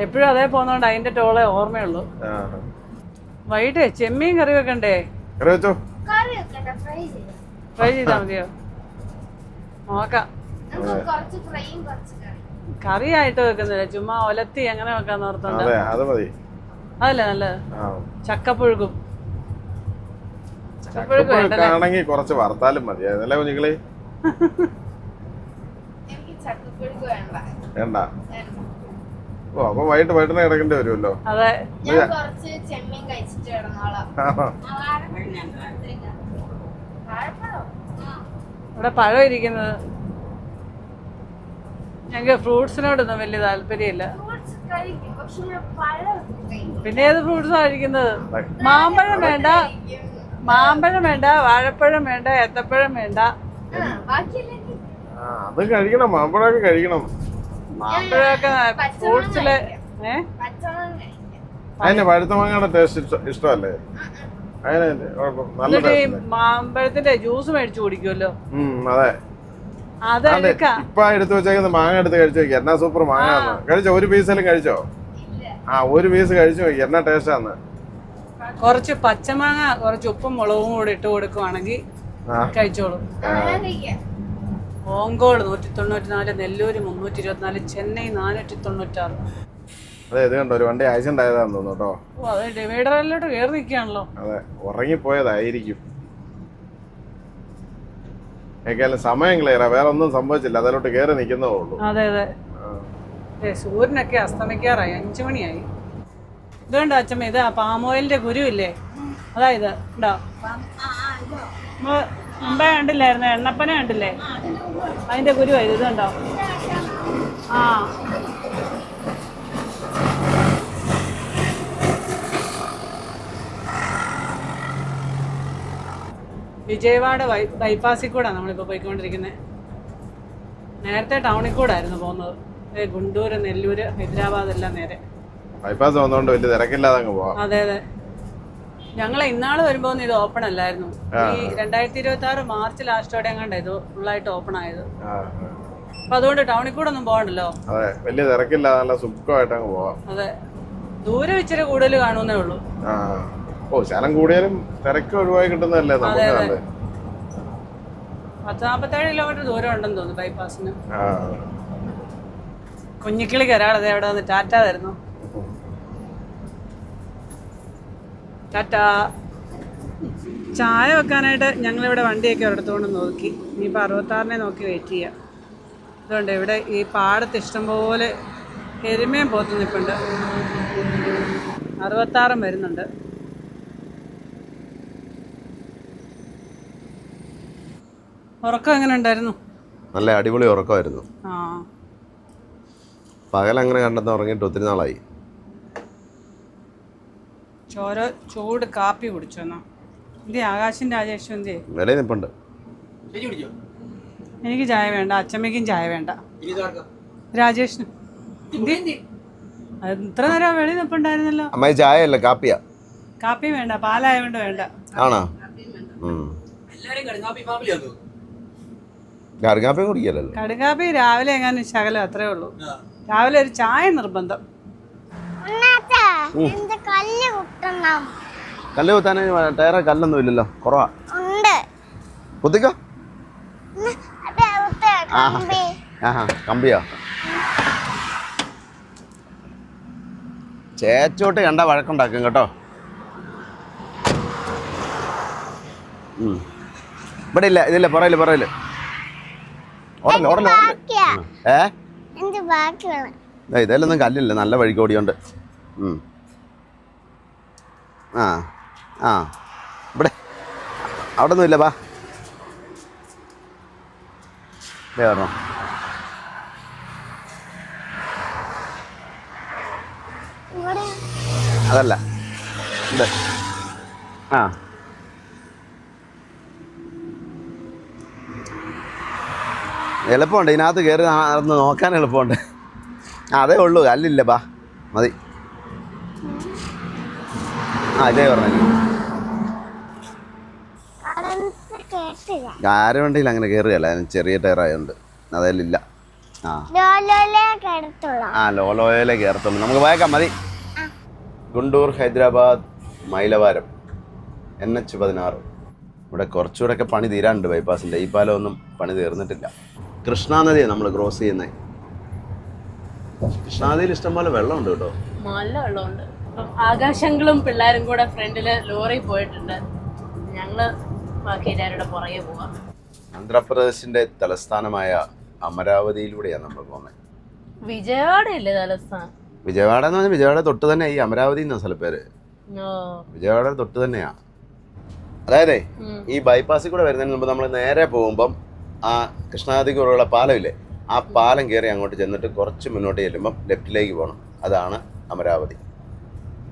എപ്പോഴും അതേ പോന്നോണ്ട് അതിന്റെ ടോളെ ഓർമ്മയുള്ളൂ. വൈകിട്ട് ചെമ്മീൻ കറി വെക്കണ്ടേ? ഫ്രൈ ചെയ്താ മതിയോ? നോക്കാം. കറിയായിട്ട് വെക്കുന്നില്ല, ചുമ്മാ ഒലത്തി അങ്ങനെ വെക്കാന്ന് ഓർത്തോണ്ട്. അതല്ലേ നല്ലത്. ചക്കപ്പുഴുക്കും ചക്കപ്പഴക്കാണെങ്കിൽ കുറച്ച് വറുത്താലും മതിയായിരുന്നു അല്ലേ കുഞ്ഞുങ്ങളെ? എനിക്ക് ചക്കപ്പുഴുക്ക് വേണ്ട. വേണ്ട. ഓ അപ്പൊ വൈകിട്ട് വൈകിട്ട് കിടക്കേണ്ടി വരുമല്ലോ. അതെ, ഞാൻ കുറച്ച് ചെമ്മീൻ കഴിച്ചിട്ട് കിടന്നോളാം. വാഴപ്പഴം? ഇവിടെ പഴം ഇരിക്കുന്നത്. ഞങ്ങൾക്ക് ഫ്രൂട്ട്സിനോടൊന്നും വലിയ താല്പര്യമില്ല. ഫ്രൂട്ട്സ് കഴിക്കും, പക്ഷെ ഞാൻ പഴം കഴിക്കും. പിന്നെ ഏത് ഫ്രൂട്ട്സാണ് കഴിക്കുന്നത്? മാമ്പഴം വേണ്ട, മാമ്പഴം വേണ്ട, വാഴപ്പഴം വേണ്ട, ഏത്തപ്പഴം വേണ്ട. ബാക്കിയല്ലെങ്കിൽ അത് കഴിക്കണം, മാമ്പഴമൊക്കെ കഴിക്കണം. മാമ്പഴമൊക്കെ ഫ്രൂട്ട്സില് പച്ചവളം കഴിക്കാം. അതിന് പഴുത്ത മാങ്ങയുടെ ടേസ്റ്റ് ഇഷ്ടമല്ലേ? അതിന് കുഴപ്പം, നല്ല എന്നിട്ട് ഈ ടേസ്റ്റ്. മാമ്പഴത്തിന്റെ ജ്യൂസ് മേടിച്ചു കുടിക്കുമല്ലോ. അതെ. അതെടുക്കാം. ഇപ്പൊ എടുത്ത് വെച്ചേക്കുന്ന മാങ്ങ എടുത്ത് കഴിച്ചു നോക്കി, എന്നാ സൂപ്പർ മാങ്ങ. കഴിച്ചോ? ഒരു പീസെല്ലാം കഴിച്ചോ? ഒരു പീസ് കഴിച്ചു നോക്കി, എന്നാ ടേസ്റ്റാന്ന്. കുറച്ച് പച്ചമാങ്ങ കുറച്ച് ഉപ്പും മുളകും കൂടി ഇട്ട് കൊടുക്കുവാണെങ്കിൽ കഴിച്ചോളും. ഓങ്കോട് 194, നെല്ലൂര് 324, ചെന്നൈ 496. അതെ, ഇത് കണ്ടോ, ഒരു വണ്ടി ആക്സിഡന്റ് ആയതാന്ന് തോന്നുന്നു കേട്ടോ. ഓ, അത് ഡിവൈഡറിലോട്ട് കയറി നിൽക്കുകയാണല്ലോ. അതെ, ഉറങ്ങിപ്പോയതായിരിക്കും. ഏക്കാലും സമയം ക്ലിയറാ, വേറെ ഒന്നും സംഭവിച്ചില്ല, അതിലോട്ട് കയറി നിൽക്കുന്നതേ ഉള്ളൂ. അതെ അതെ. സൂര്യനൊക്കെ അസ്തമിക്കാറായി, 5 മണിയായി. ഇതുകൊണ്ട് അച്ഛമ്മ, ഇത് പാമോയിലിന്റെ കുരു ഇല്ലേ, അതായത് ഉണ്ടോ? മുമ്പേ കണ്ടില്ലായിരുന്നു, എണ്ണപ്പന കണ്ടില്ലേ, അതിന്റെ കുരുവാ ഇത്. ഇതുണ്ടോ? ആ, വിജയവാഡ ബൈപ്പാസിൽ കൂടാണ് നമ്മളിപ്പോൾ പോയിക്കൊണ്ടിരിക്കുന്നത്. നേരത്തെ ടൗണിൽ കൂടായിരുന്നു പോകുന്നത്. ഗുണ്ടൂര്, നെല്ലൂര്, ഹൈദരാബാദ് എല്ലാം നേരെ ബൈപ്പാസ് വന്നോണ്ട് വലിയ തിരക്കില്ലാതെ അങ്ങ് പോവാം. അതെ അതെ. ഞങ്ങൾ ഇന്നാള് വരുമ്പോ ഇത് ഓപ്പൺ അല്ലായിരുന്നു. ഈ 2026 മാർച്ച് ലാസ്റ്റോടെ എങ്ങാണ്ട് ഇത് ഫുള്ളായിട്ട് ഓപ്പൺ ആയത്. അപ്പൊ അതുകൊണ്ട് ടൗണിൽ കൂടെ ഒന്നും പോകണ്ടല്ലോ. അതെ, വലിയ തിരക്കില്ലാതെ നല്ല സുഖമായിട്ട് അങ്ങ് പോവാം. അതെ, ദൂരം ഇച്ചിരി കൂടുതൽ കാണുന്നേ ഉള്ളൂ. ഓ, ശലം കൂടിയാലും തിരക്ക് ഒഴിവായി കിട്ടുന്നതല്ലേ നമുക്ക് നല്ലത്. 10-47 കിലോമീറ്റർ ദൂരം ഉണ്ടെന്ന് തോന്നുന്നു ബൈപ്പാസിന്. കുഞ്ഞിക്കിളിക്ക് ഒരാളത് എവിടെ വന്ന് ടാറ്റ തരുന്നു. ടാറ്റാ. ചായ വെക്കാനായിട്ട് ഞങ്ങളിവിടെ വണ്ടിയൊക്കെ ഒരിടത്തുകൊണ്ട് നോക്കി. ഇനിയിപ്പോൾ 66-നെ നോക്കി വെയിറ്റ് ചെയ്യാം. അതുകൊണ്ട് ഇവിടെ ഈ പാടത്ത് ഇഷ്ടംപോലെ എരുമയും പോത്ത് നിൽപ്പുണ്ട്. 66 വരുന്നുണ്ട്. ഉറക്കം എങ്ങനെ ഉണ്ടായിരുന്നു? നല്ല അടിപൊളി ഉറക്കമായിരുന്നു. ആ, പകലങ്ങനെ കണ്ടെന്ന് ഉറങ്ങിയിട്ട് ഒത്തിരി നാളായി. ചൂട് കാപ്പി കുടിച്ചു. എന്നാ എന്തേ ആകാശും രാജേഷും എന്തേ? വെളിയിൽ നിൽപ്പുണ്ട്. എനിക്ക് ചായ വേണ്ട, അച്ചമ്മയ്ക്കും ചായ വേണ്ട, രാജേഷിനും. ഇത്ര നേരം വെളിയിൽ നിൽപ്പുണ്ടായിരുന്നല്ലോ. അമ്മായി ചായ അല്ല, കാപ്പിയാ. കാപ്പി വേണ്ട, പാലായതുകൊണ്ട് വേണ്ട. ആണോ? കടുങ്കാപ്പിയും കുടിക്കല്ലോ. കടുങ്കാപ്പി രാവിലെ എങ്ങാനും ശകലം, അത്രേ ഉള്ളൂ. രാവിലെ ഒരു ചായ നിർബന്ധം. കല്ല് കുത്താൻ ടയറെ കല്ലൊന്നും ഇല്ലല്ലോ, കുറവാ. കുത്തിക്കോ. കമ്പിയോ? ചേച്ചോട്ട് കണ്ട വഴക്കുണ്ടാക്കും കേട്ടോ. ഇവിടെ ഇല്ല, ഇതില്ല, പറയല് ഓടല്ലേ. ഇതെല്ലൊന്നും കല്ലില്ല, നല്ല വഴിക്ക് ഓടിയോണ്ട്. ഇവിടെ അവിടെ ഒന്നും ഇല്ല. ബാ പറഞ്ഞോ. അതല്ല ഇത്. എളുപ്പമുണ്ട്, ഇതിനകത്ത് കയറി നടന്ന് നോക്കാൻ എളുപ്പമുണ്ട്. അതേ ഉള്ളൂ, കല്ലില്ല. ബാ മതി. ഇതേ പറഞ്ഞു. ആരുവണ്ടിയിൽ അങ്ങനെ കയറുകയല്ല, ചെറിയ ടയറായതുകൊണ്ട് അതേലില്ല. ലോലോയിലേ കയറത്തുള്ളൂ. നമുക്ക് പോയേക്കാം, മതി. ഗുണ്ടൂർ, ഹൈദരാബാദ്, മൈലവാരം, NH-16. ഇവിടെ കുറച്ചുകൂടെയൊക്കെ പണി തീരാനുണ്ട് ബൈപ്പാസിൻ്റെ. ഈ പാലമൊന്നും പണി തീർന്നിട്ടില്ല. കൃഷ്ണാനദിയാണ് നമ്മൾ ക്രോസ് ചെയ്യുന്നത്. കൃഷ്ണാനദിയിൽ ഇഷ്ടംപോലെ വെള്ളമുണ്ട് കേട്ടോ, നല്ല വെള്ളമുണ്ട്. ആകാശങ്ങളും പിള്ളേരും കൂടെ ഫ്രണ്ടില് ലോറി പോയിട്ടുണ്ട്. ഞങ്ങള് ബാക്കി എല്ലാവരുടെ പുറകെ പോവാം. ആന്ധ്രാപ്രദേശിന്റെ തലസ്ഥാനമായ അമരാവതിയിലൂടെയാണ് നമ്മൾ പോകുന്നത്. വിജയവാഡയല്ലേ തലസ്ഥാനം? വിജയവാഡ എന്ന് പറഞ്ഞാൽ വിജയവാഡ തൊട്ട് തന്നെ ഈ അമരാവതി എന്ന സ്ഥലപ്പേര്. വിജയവാഡ തൊട്ട് തന്നെയാ. അതായത് ഈ ബൈപ്പാസിൽ കൂടെ വരുന്നതിന് മുമ്പ് നമ്മൾ നേരെ പോകുമ്പം ആ കൃഷ്ണാനദിക്കുള്ള പാലമില്ലേ, ആ പാലം കയറി അങ്ങോട്ട് ചെന്നിട്ട് കുറച്ച് മുന്നോട്ട് ചെല്ലുമ്പം ലെഫ്റ്റിലേക്ക് പോകണം. അതാണ് അമരാവതി.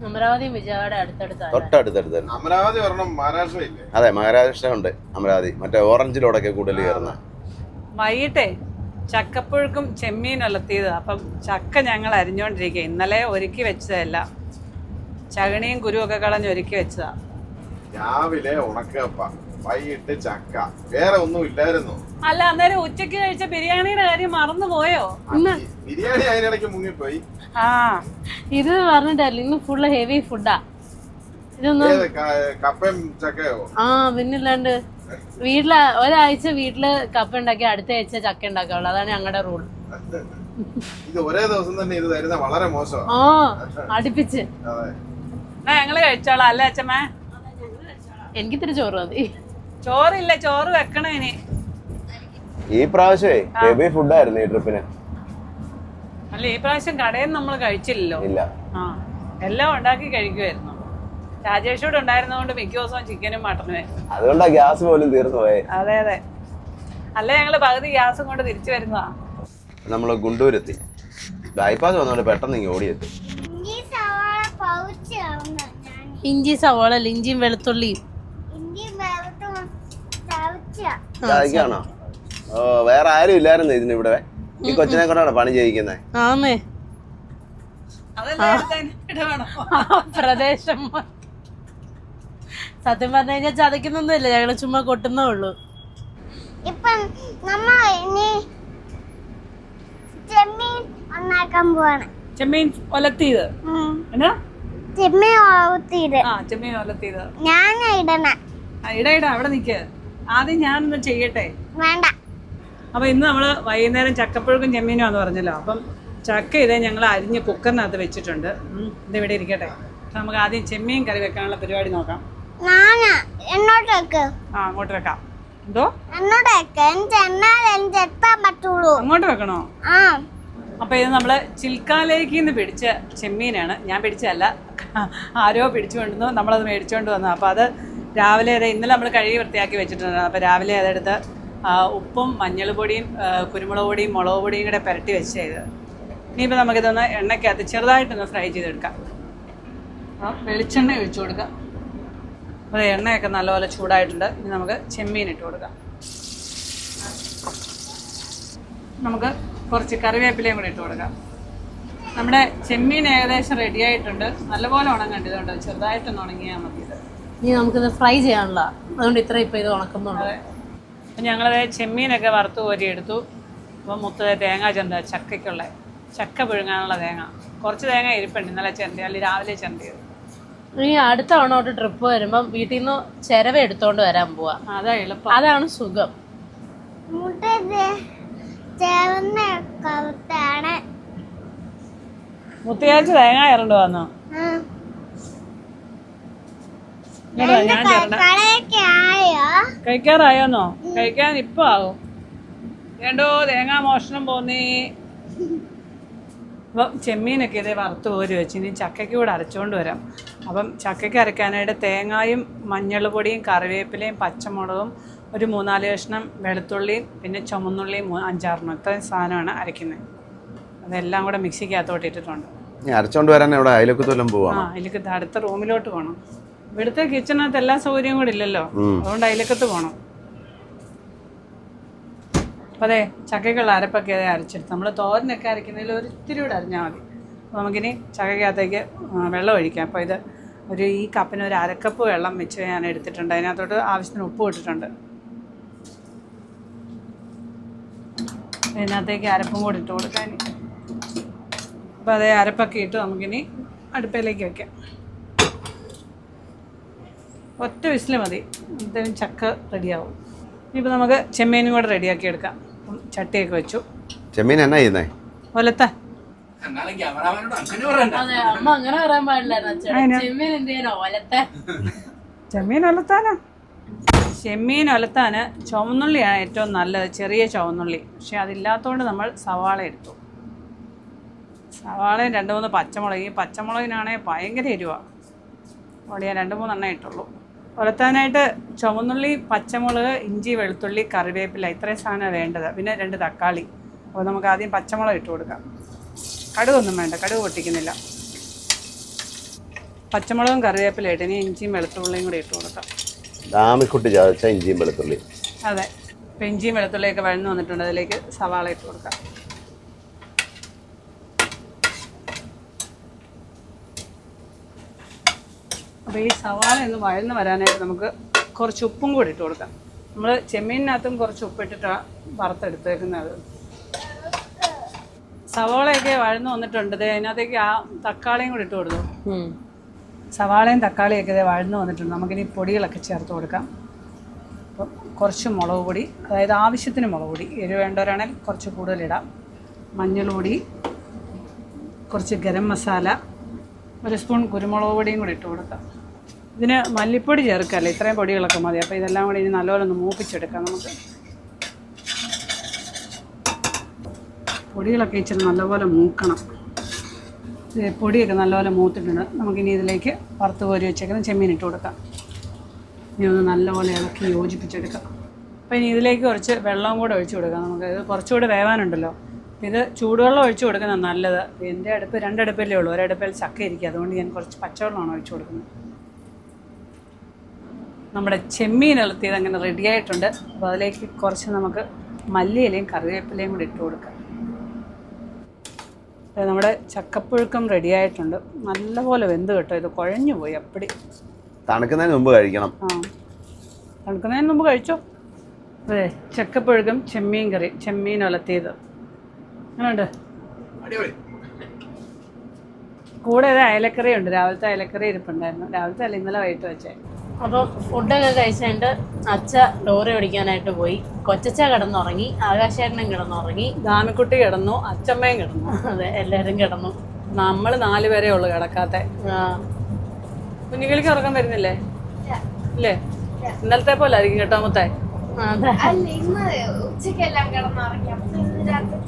അമരാവതി വിജയവാഡ അടുത്തടുത്താണ്. തൊട്ടടുത്തടുത്ത് തന്നെ. അമരാവതി ഒരെണ്ണം മഹാരാഷ്ട്ര ഇല്ലേ? അതെ, മഹാരാഷ്ട്ര ഉണ്ട് അമരാവതി. മറ്റേ ഓറഞ്ചിലോടൊക്കെ കൂടുതൽ കയറുന്ന. വൈകിട്ടേ ചക്കപ്പുഴുക്കും ചെമ്മീൻ ഉലത്തിയത്. അപ്പം ചക്ക ഞങ്ങൾ അരിഞ്ഞോണ്ടിരിക്കുക. ഇന്നലെ ഒരുക്കി വെച്ചതല്ല, ചകണിയും കുരുവൊക്കെ കളഞ്ഞ് ഒരുക്കി വെച്ചതാ. രാവിലെ ഉണക്കപ്പ, വൈകിട്ട് ചക്ക, വേറെ ഒന്നും ഇല്ലായിരുന്നു. അല്ല, അന്നേരം ഉച്ചക്ക് കഴിച്ച ബിരിയാണിയുടെ കാര്യം മറന്നു പോയോ? ബിരിയാണി അതിനിടയ്ക്ക് മുങ്ങിപ്പോയി. ആ ഇത് പറഞ്ഞിട്ടല്ല, ഇന്ന് ഫുള്ള് ഹെവി ഫുഡാ. ഇതൊന്നും കപ്പയും ചക്കയോ? ആ പിന്നില്ലാണ്ട്. വീട്ടില് ഒരാഴ്ച വീട്ടില് കപ്പ ഉണ്ടാക്കി അടുത്ത ആഴ്ച ചക്ക ഉണ്ടാക്കാവുള്ളൂ. അതാണ് ഞങ്ങളുടെ റൂൾ. ഇത് ഒരേ ദിവസം തന്നെ ഇത് തരുന്ന വളരെ മോശമാണ്. ആ അടുപ്പിച്ച് ഞങ്ങള് കഴിച്ചോളാം അല്ലേ അച്ഛമ്മേ? എനിക്ക് ഇത്തിരി ചോറ് മതി. ചോറില്ല, ചോറ് വെക്കണം ഇനി. ഈ പ്രാവശ്യമേ ഹെവി ഫുഡായിരുന്നു ഈ ട്രിപ്പിന്. അല്ല, ഈ പ്രാവശ്യം കടയിൽ നമ്മൾ കഴിച്ചില്ലല്ലോ. ഇല്ല. ആ, എല്ലാം ഉണ്ടാക്കി കഴിക്കുമായിരുന്നു. രാജേഷോട് ഉണ്ടായിരുന്നതുകൊണ്ട് മിക്ക ദിവസവും ചിക്കനും മട്ടനും ആയിരുന്നു. അതുകൊണ്ടാ ഗ്യാസ് പോലും തീർന്നു പോയെ. അതെ അതെ. അല്ല, ഞങ്ങള് പകുതി ഗ്യാസും കൊണ്ട് തിരിച്ചു വരുന്നതാ. നമ്മള് ഗുണ്ടൂരെത്തി. ബൈപ്പാസ് വന്നോണ്ട് പെട്ടെന്ന് ഇങ്ങ് ഓടിയെത്തി. ഇഞ്ചി സവാള അല്ല, ഇഞ്ചിയും വെളുത്തുള്ളിയും. ആണോ? ഓ, വേറെ ആരും ഇല്ലായിരുന്നു ഇതിന് ഇവിടെ. ഈ കൊച്ചിനെ കൊണ്ടാണ് പണി ചെയ്യിക്കുന്നത്. ആമേ പ്രദേശം സത്യം പറഞ്ഞു കഴിഞ്ഞാൽ ചതയ്ക്കുന്നൊന്നുമില്ല, ഞങ്ങള് ചുമ്മാ കൊട്ടുന്നേ ഉള്ളൂ. ഇപ്പം നമ്മൾ ഇനി ചെമ്മീൻ ഉണ്ടാക്കാൻ പോവാണ്. ചെമ്മീൻ ഒലത്തിയത്. എന്നാ ചെമ്മീൻ ഒലത്തിയത്? ആ, ചെമ്മീൻ ഒലത്തിയത്. ഞാൻ ഇടണ. ഇട അവിടെ നിൽക്കുക. ആദ്യം ഞാനൊന്ന് ചെയ്യട്ടെ. വേണ്ട. അപ്പൊ ഇന്ന് നമ്മള് വൈകുന്നേരം ചക്കപ്പുഴുക്കും ചെമ്മീനും ആന്ന് പറഞ്ഞല്ലോ. അപ്പം ചക്ക ഇതേ ഞങ്ങൾ അരിഞ്ഞ് കുക്കറിനകത്ത് വെച്ചിട്ടുണ്ട്. ഇതിവിടെ ഇരിക്കട്ടെ. നമുക്ക് ആദ്യം ചെമ്മീൻ കറി വെക്കാനുള്ള പരിപാടി നോക്കാം. എന്നോട്ടേക്ക്. ആ, അങ്ങോട്ട് വെക്കാം. എന്തോ എന്നോട്ടേക്ക് എത്താൻ പറ്റുള്ളൂ. അങ്ങോട്ട് വെക്കണോ? ആ. അപ്പൊ ഇത് നമ്മള് ചിൽക്കാലേക്ക് നിന്ന് പിടിച്ച ചെമ്മീനാണ്. ഞാൻ പിടിച്ചതല്ല, ആരോ പിടിച്ചു കൊണ്ടുവന്നു. നമ്മളത് മേടിച്ചോണ്ട് വന്നു. അപ്പൊ അത് രാവിലെ ഇന്നലെ നമ്മൾ കഴുകി വൃത്തിയാക്കി വെച്ചിട്ടുണ്ട്. അപ്പൊ രാവിലെ അതെടുത്ത് ഉപ്പും മഞ്ഞൾ പൊടിയും കുരുമുളക് പൊടിയും മുളക് പൊടിയും കൂടെ പുരട്ടി വെച്ചത്. ഇനിയിപ്പോൾ നമുക്കിതൊന്ന് എണ്ണയ്ക്കകത്ത് ചെറുതായിട്ടൊന്ന് ഫ്രൈ ചെയ്തെടുക്കാം. വെളിച്ചെണ്ണ ഒഴിച്ചു കൊടുക്കാം. അപ്പോൾ എണ്ണയൊക്കെ നല്ലപോലെ ചൂടായിട്ടുണ്ട്. ഇനി നമുക്ക് ചെമ്മീൻ ഇട്ട് കൊടുക്കാം. നമുക്ക് കുറച്ച് കറിവേപ്പിലയും കൂടി ഇട്ട് കൊടുക്കാം. നമ്മുടെ ചെമ്മീൻ ഏകദേശം റെഡി ആയിട്ടുണ്ട്. നല്ലപോലെ ഉണങ്ങേണ്ടത് കൊണ്ട് ചെറുതായിട്ടൊന്ന് ഉണങ്ങിയാൽ മതി. ഇത് ഇനി നമുക്കിത് ഫ്രൈ ചെയ്യാനുള്ള, അതുകൊണ്ട് ഇത്ര ഇപ്പോൾ ഇത് ഉണക്കുന്നുണ്ട്. അപ്പം ഞങ്ങളത് ചെമ്മീനൊക്കെ വറുത്ത് കോരി എടുത്തു. അപ്പോൾ മുത്തത് തേങ്ങ ചക്കയ്ക്കുള്ള ചക്ക പുഴുങ്ങാനുള്ള തേങ്ങ, കുറച്ച് തേങ്ങ ഇരിപ്പുണ്ട്. ഇന്നലെ ചെരണ്ടി, അല്ലെങ്കിൽ രാവിലെ ചെരണ്ടിയത്. ഈ അടുത്ത തവണ ട്രിപ്പ് വരുമ്പം വീട്ടിൽ നിന്ന് ചിരവ എടുത്തോണ്ട് വരാൻ പോവാ. അതാ എളുപ്പം, അതാണ് സുഖം. മുത്തിയാഴ്ച തേങ്ങ ഇറണ്ടു വന്നോ? കഴിക്കാറായോന്നോ? കഴിക്കാൻ ഇപ്പൊ ആകും. വേണ്ടോ, തേങ്ങാ മോഷണം പോന്നേ. അപ്പം ചെമ്മീനൊക്കെ ഇതേ വറുത്ത് കോരി വെച്ച് ഇനി ചക്കയ്ക്ക് കൂടെ അരച്ചുകൊണ്ട് വരാം. അപ്പം ചക്കയ്ക്ക് അരയ്ക്കാനായിട്ട് തേങ്ങായും മഞ്ഞൾ പൊടിയും കറിവേപ്പിലയും പച്ചമുളകും ഒരു 3-4 കഷ്ണം വെളുത്തുള്ളിയും പിന്നെ ചുമന്നുള്ളിയും 5-6 ഇത്രയും സാധനമാണ് അരയ്ക്കുന്നത്. അതെല്ലാം കൂടെ മിക്സിക്കകത്തോട്ട് ഇട്ടിട്ടുണ്ട്. അരച്ചോണ്ട് വരാൻ ഇവിടെ അയലക്കത്തെല്ലാം പോവാ. ആ, അതിലേക്ക് അടുത്ത റൂമിലോട്ട് പോകണം. ഇവിടുത്തെ കിച്ചണിനകത്ത് എല്ലാ സൗകര്യവും കൂടെ ഇല്ലല്ലോ, അതുകൊണ്ട് അയലക്കത്ത് പോകണം. അപ്പോൾ അതെ, ചക്കയ്ക്കുള്ള അരപ്പൊക്കെ അതേ അരച്ചെടുത്ത് നമ്മൾ തോരനൊക്കെ അരയ്ക്കുന്നതിൽ ഒരു ഇത്തിരി കൂടെ അരിഞ്ഞാൽ മതി. അപ്പോൾ നമുക്കിനി ചക്കയ്ക്കകത്തേക്ക് വെള്ളം ഒഴിക്കാം. അപ്പോൾ ഇത് ഈ കപ്പിന് ഒരു 1/2 കപ്പ് വെള്ളം വെച്ച് ഞാൻ എടുത്തിട്ടുണ്ട്. അതിനകത്തോട്ട് ആവശ്യത്തിന് ഉപ്പ് ഇട്ടിട്ടുണ്ട്. ഇതിനകത്തേക്ക് അരപ്പും കൂടി ഇട്ട് കൊടുക്കാൻ. അപ്പോൾ അതേ അരപ്പൊക്കെ ഇട്ട് നമുക്കിനി അടുപ്പിലേക്ക് വയ്ക്കാം. ഒറ്റ വിസിൽ മതി, എന്തായാലും ചക്ക റെഡിയാവും. ഇനിയിപ്പോൾ നമുക്ക് ചെമ്മീനും കൂടെ റെഡിയാക്കി എടുക്കാം. ചട്ടിയൊക്കെ വെച്ചു. ചെമ്മീൻ എന്നാ ചെയ്യുന്നേ? ഒലത്താൻ. അതെ, അമ്മ അങ്ങനെ പറയാൻ പാടില്ലായിരുന്നു. ചെമ്മീൻ എന്ത് ചെയ്യാനോ? ഒലത്താൻ. ചെമ്മീൻ ഒലത്താനാ. ചെമ്മീൻ ഒലത്താൻ ചുവന്നുള്ളിയാണ് ഏറ്റവും നല്ലത്, ചെറിയ ചുവന്നുള്ളി. പക്ഷെ അതില്ലാത്തതുകൊണ്ട് നമ്മൾ സവാള എടുത്തു. സവാളയും 2-3 പച്ചമുളക്. ഈ പച്ചമുളകിനാണെങ്കിൽ ഭയങ്കര എരിവാണ്. അവിടെ ഞാൻ 2-3 എണ്ണ ഇട്ടുള്ളൂ. ഒലത്താനായിട്ട് ചുവന്നുള്ളി, പച്ചമുളക്, ഇഞ്ചി, വെളുത്തുള്ളി, കറിവേപ്പില, ഇത്രയും സാധനമാണ് വേണ്ടത്. പിന്നെ 2 തക്കാളി. അപ്പോൾ നമുക്ക് ആദ്യം പച്ചമുളക് ഇട്ട് കൊടുക്കാം. കടുകൊന്നും വേണ്ട, കടുക് പൊട്ടിക്കുന്നില്ല. പച്ചമുളകും കറിവേപ്പില ഇട്ട് ഇനി ഇഞ്ചിയും വെളുത്തുള്ളിയും കൂടി ഇട്ട് കൊടുക്കാം. ദാമിക്കുട്ടി ചതച്ച ഇഞ്ചിയും വെളുത്തുള്ളി. അതെ, ഇപ്പം ഇഞ്ചിയും വെളുത്തുള്ളിയൊക്കെ വഴന്നു വന്നിട്ടുണ്ട്. അതിലേക്ക് സവാള ഇട്ട് കൊടുക്കാം. അപ്പോൾ ഈ സവാള ഒന്ന് വഴന്ന് വരാനായിട്ട് നമുക്ക് കുറച്ച് ഉപ്പും കൂടി ഇട്ട് കൊടുക്കാം. നമ്മൾ ചെമ്മീനിനകത്തും കുറച്ച് ഉപ്പിട്ടിട്ടാണ് വറുത്തെടുത്തേക്കുന്നത്. സവാളയൊക്കെ വഴന്ന് വന്നിട്ടുണ്ട്. അതിനകത്തേക്ക് ആ തക്കാളിയും കൂടി ഇട്ട് കൊടുത്തു. സവാളയും തക്കാളിയൊക്കെ ഇതേ വഴന്ന് വന്നിട്ടുണ്ട്. നമുക്കിനി പൊടികളൊക്കെ ചേർത്ത് കൊടുക്കാം. അപ്പം കുറച്ച് മുളക് പൊടി, അതായത് ആവശ്യത്തിന് മുളക് പൊടി. എരിവ് വേണ്ടവരാണെങ്കിൽ കുറച്ച് കൂടുതലിടാം. മഞ്ഞൾ പൊടി, കുറച്ച് ഗരം മസാല, 1 സ്പൂൺ കുരുമുളക് പൊടിയും കൂടി ഇട്ട് കൊടുക്കാം. ഇതിന് മല്ലിപ്പൊടി ചേർക്കല്ലേ, ഇത്രയും പൊടികളൊക്കെ മതി. അപ്പോൾ ഇതെല്ലാം കൂടി ഇനി നല്ലപോലെ ഒന്ന് മൂപ്പിച്ചെടുക്കാം. നമുക്ക് പൊടികളൊക്കെ ഇച്ചിരി നല്ലപോലെ മൂക്കണം. പൊടിയൊക്കെ നല്ലപോലെ മൂത്തിട്ടുണ്ട്. നമുക്കിനി ഇതിലേക്ക് വറുത്ത് കോരി വെച്ചേക്കുന്ന ചെമ്മീൻ ഇട്ട് കൊടുക്കാം. ഇനി ഒന്ന് നല്ലപോലെ ഇളക്കി യോജിപ്പിച്ചെടുക്കാം. അപ്പോൾ ഇനി ഇതിലേക്ക് കുറച്ച് വെള്ളം കൂടെ ഒഴിച്ചു കൊടുക്കാം. നമുക്ക് ഇത് കുറച്ചുകൂടി വേവാനുണ്ടല്ലോ. ഇത് ചൂടുവെള്ളം ഒഴിച്ചു കൊടുക്കുന്നത് നല്ലത്. എൻ്റെ അടുപ്പ് 2 അടുപ്പല്ലേ ഉള്ളൂ, ഒരടുപ്പിൽ ചക്ക ഇരിക്കുക. അതുകൊണ്ട് ഞാൻ കുറച്ച് പച്ചവെള്ളമാണ് ഒഴിച്ചു കൊടുക്കുന്നത്. നമ്മുടെ ചെമ്മീൻ ഇളത്തിയത് അങ്ങനെ റെഡിയായിട്ടുണ്ട്. അപ്പോൾ അതിലേക്ക് കുറച്ച് നമുക്ക് മല്ലിയിലയും കറിവേപ്പിലയും കൂടി ഇട്ട് കൊടുക്കാം. നമ്മുടെ ചക്കപ്പുഴുക്കം റെഡിയായിട്ടുണ്ട്. നല്ലപോലെ വെന്ത് കേട്ടോ. ഇത് കുഴഞ്ഞു പോയി അപ്പടി. തണുക്കുന്നതിന് മുമ്പ് കഴിക്കണം. തണുക്കുന്നതിന് മുമ്പ് കഴിച്ചോ. അതെ, ചക്കപ്പുഴുക്കം ചെമ്മീൻ കറി, ചെമ്മീൻ ഒലത്തിയത്. അങ്ങനെയുണ്ട്. കൂടെ ഒരു അയലക്കറി ഉണ്ട്. രാവിലത്തെ അയലക്കറി ഇരിപ്പുണ്ടായിരുന്നു. രാവിലത്തെ അല്ല, ഇന്നലെ വൈകിട്ട് വെച്ചേ. അപ്പോൾ ഫുഡൊക്കെ കഴിച്ചിട്ട് അച്ഛ ലോറി ഓടിക്കാനായിട്ട് പോയി. കൊച്ചച്ച കിടന്നുറങ്ങി, ആകാശേട്ടനും കിടന്നുറങ്ങി, ദാമിക്കുട്ടി കിടന്നു, അച്ചമ്മയും കിടന്നു. അതെ, എല്ലാവരും കിടന്നു. നമ്മൾ 4 പേരേ ഉള്ളു കിടക്കാത്ത. കുഞ്ഞുങ്ങൾക്ക് ഉറക്കം വരുന്നില്ലേ? ഇല്ലേ? ഇന്നലത്തെ പോലെ ആയിരിക്കും കേട്ടോ മുത്തേ. അതെ, ഇന്ന് ഉച്ചക്കെല്ലാം കിടന്നുറങ്ങി.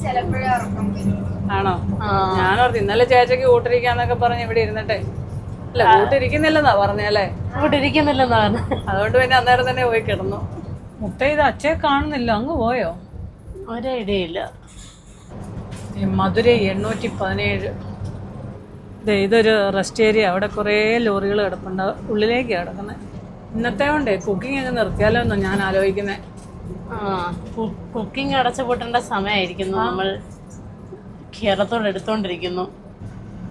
ചിലപ്പോഴേ ഉറക്കം വരും. ആണോ? ഞാനോർത്ത് ഇന്നലെ ചേച്ചയ്ക്ക് കൂട്ടിരിക്കാന്നൊക്കെ പറഞ്ഞ് ഇവിടെ ഇരുന്നിട്ടെ. അല്ല, കൂട്ടിരിക്കുന്നില്ലെന്നാ പറഞ്ഞല്ലേ? കൂട്ടിരിക്കുന്നില്ലെന്നാ പറഞ്ഞു. അതുകൊണ്ട് പിന്നെ അന്നേരം തന്നെ പോയി കിടന്നു. മുട്ട ഇത് അച്ഛയെ കാണുന്നില്ല, അങ്ങ് പോയോ? ഒരു ഐഡിയ ഇല്ല. ഈ മധുരൈ 817. ഇതൊരു റെസ്റ്റ് ഏരിയ. അവിടെ കുറേ ലോറികൾ കിടപ്പുണ്ട്. ഉള്ളിലേക്ക് കിടക്കുന്നത്. ഇന്നത്തെ കൊണ്ടേ കുക്കിംഗ് ഒക്കെ നിർത്തിയാലോ എന്നോ ഞാൻ ആലോചിക്കുന്നത്. കുക്കിംഗ് അടച്ചു പൂട്ടേണ്ട സമയമായിരിക്കുന്നു. നമ്മൾ കേരളത്തോട് എടുത്തോണ്ടിരിക്കുന്നു.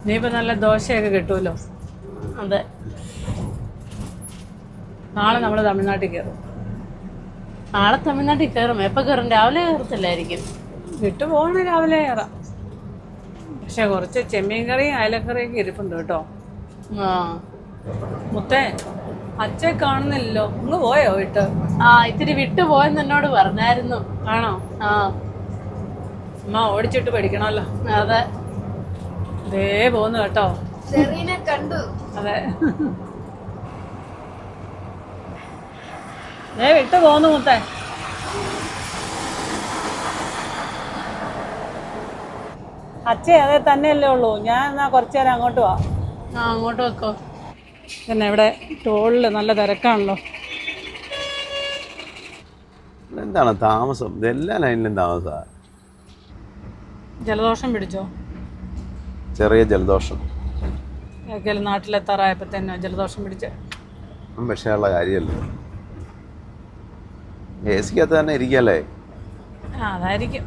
ഇനിയിപ്പോൾ നല്ല ദോശയൊക്കെ കിട്ടുമല്ലോ. അതെ, നാളെ നമ്മൾ തമിഴ്നാട്ടിൽ കയറും. നാളെ തമിഴ്നാട്ടിൽ കയറും. എപ്പോൾ കയറും? രാവിലെ കയറത്തില്ലായിരിക്കും. വിട്ടു പോകണേ രാവിലെ കയറാം. പക്ഷെ കുറച്ച് ചെമ്മീൻ കറിയും അയലക്കറിയൊക്കെ ഇരിപ്പുണ്ട് കേട്ടോ. മുത്തേ, അച്ഛയെ കാണുന്നില്ലല്ലോ, അങ്ങ് പോയോ വിട്ട്? ഇത്തിരി വിട്ടു പോയെന്ന് എന്നോട് പറഞ്ഞായിരുന്നു. ആണോ? അമ്മ ഓടിച്ചിട്ട് പഠിക്കണമല്ലോ. അതെ, ദേ പോന്നു കേട്ടോ. കണ്ടു. അതെ, ദേ വിട്ട് പോന്നു മുത്തേ. അച്ഛേ അതേ തന്നെയല്ലേ ഉള്ളൂ. ഞാൻ എന്നാ കുറച്ചു നേരം അങ്ങോട്ട് പോവാം. അങ്ങോട്ട് വെക്കോ. പിന്നെ ഇവിടെ ടോളിൽ നല്ല തിരക്കാണല്ലോ. എന്താണ് താമസം? ഇതെല്ലാ ലൈനിലും താമസമാണ്. ജലദോഷം പിടിച്ചോ? ചെറിയ ജലദോഷം. ഏതൊക്കെയാലും നാട്ടിലെത്താറായപ്പോൾ തന്നെ ജലദോഷം പിടിച്ച്. വിഷയമുള്ള കാര്യമല്ലേ. AC-ക്കകത്ത് തന്നെ ഇരിക്കല്ലേ. അതായിരിക്കും.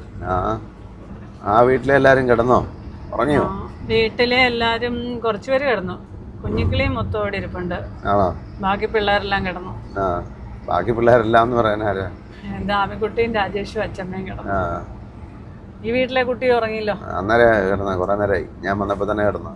ആ വീട്ടിലെ എല്ലാവരും കിടന്നോ? ഉറങ്ങിയോ? വീട്ടിലെ എല്ലാവരും കുറച്ചുപേര് കിടന്നു. കുഞ്ഞിക്കിളിയും മൊത്തം ഇവിടെ ഇരിപ്പുണ്ട്. ആണോ? ബാക്കി പിള്ളേരെല്ലാം കിടന്നു. ബാക്കി പിള്ളേരെല്ലാം എന്ന് പറയാൻ ആരാ? ദാമിക്കുട്ടിയും രാജേഷും അച്ഛമ്മയും കിടന്നു. ഈ വീട്ടിലെ കുട്ടി ഉറങ്ങിയില്ലോ? അന്നേരം കിടന്ന, കുറെ നേരമായി. ഞാൻ വന്നപ്പോ തന്നെ കിടന്നു.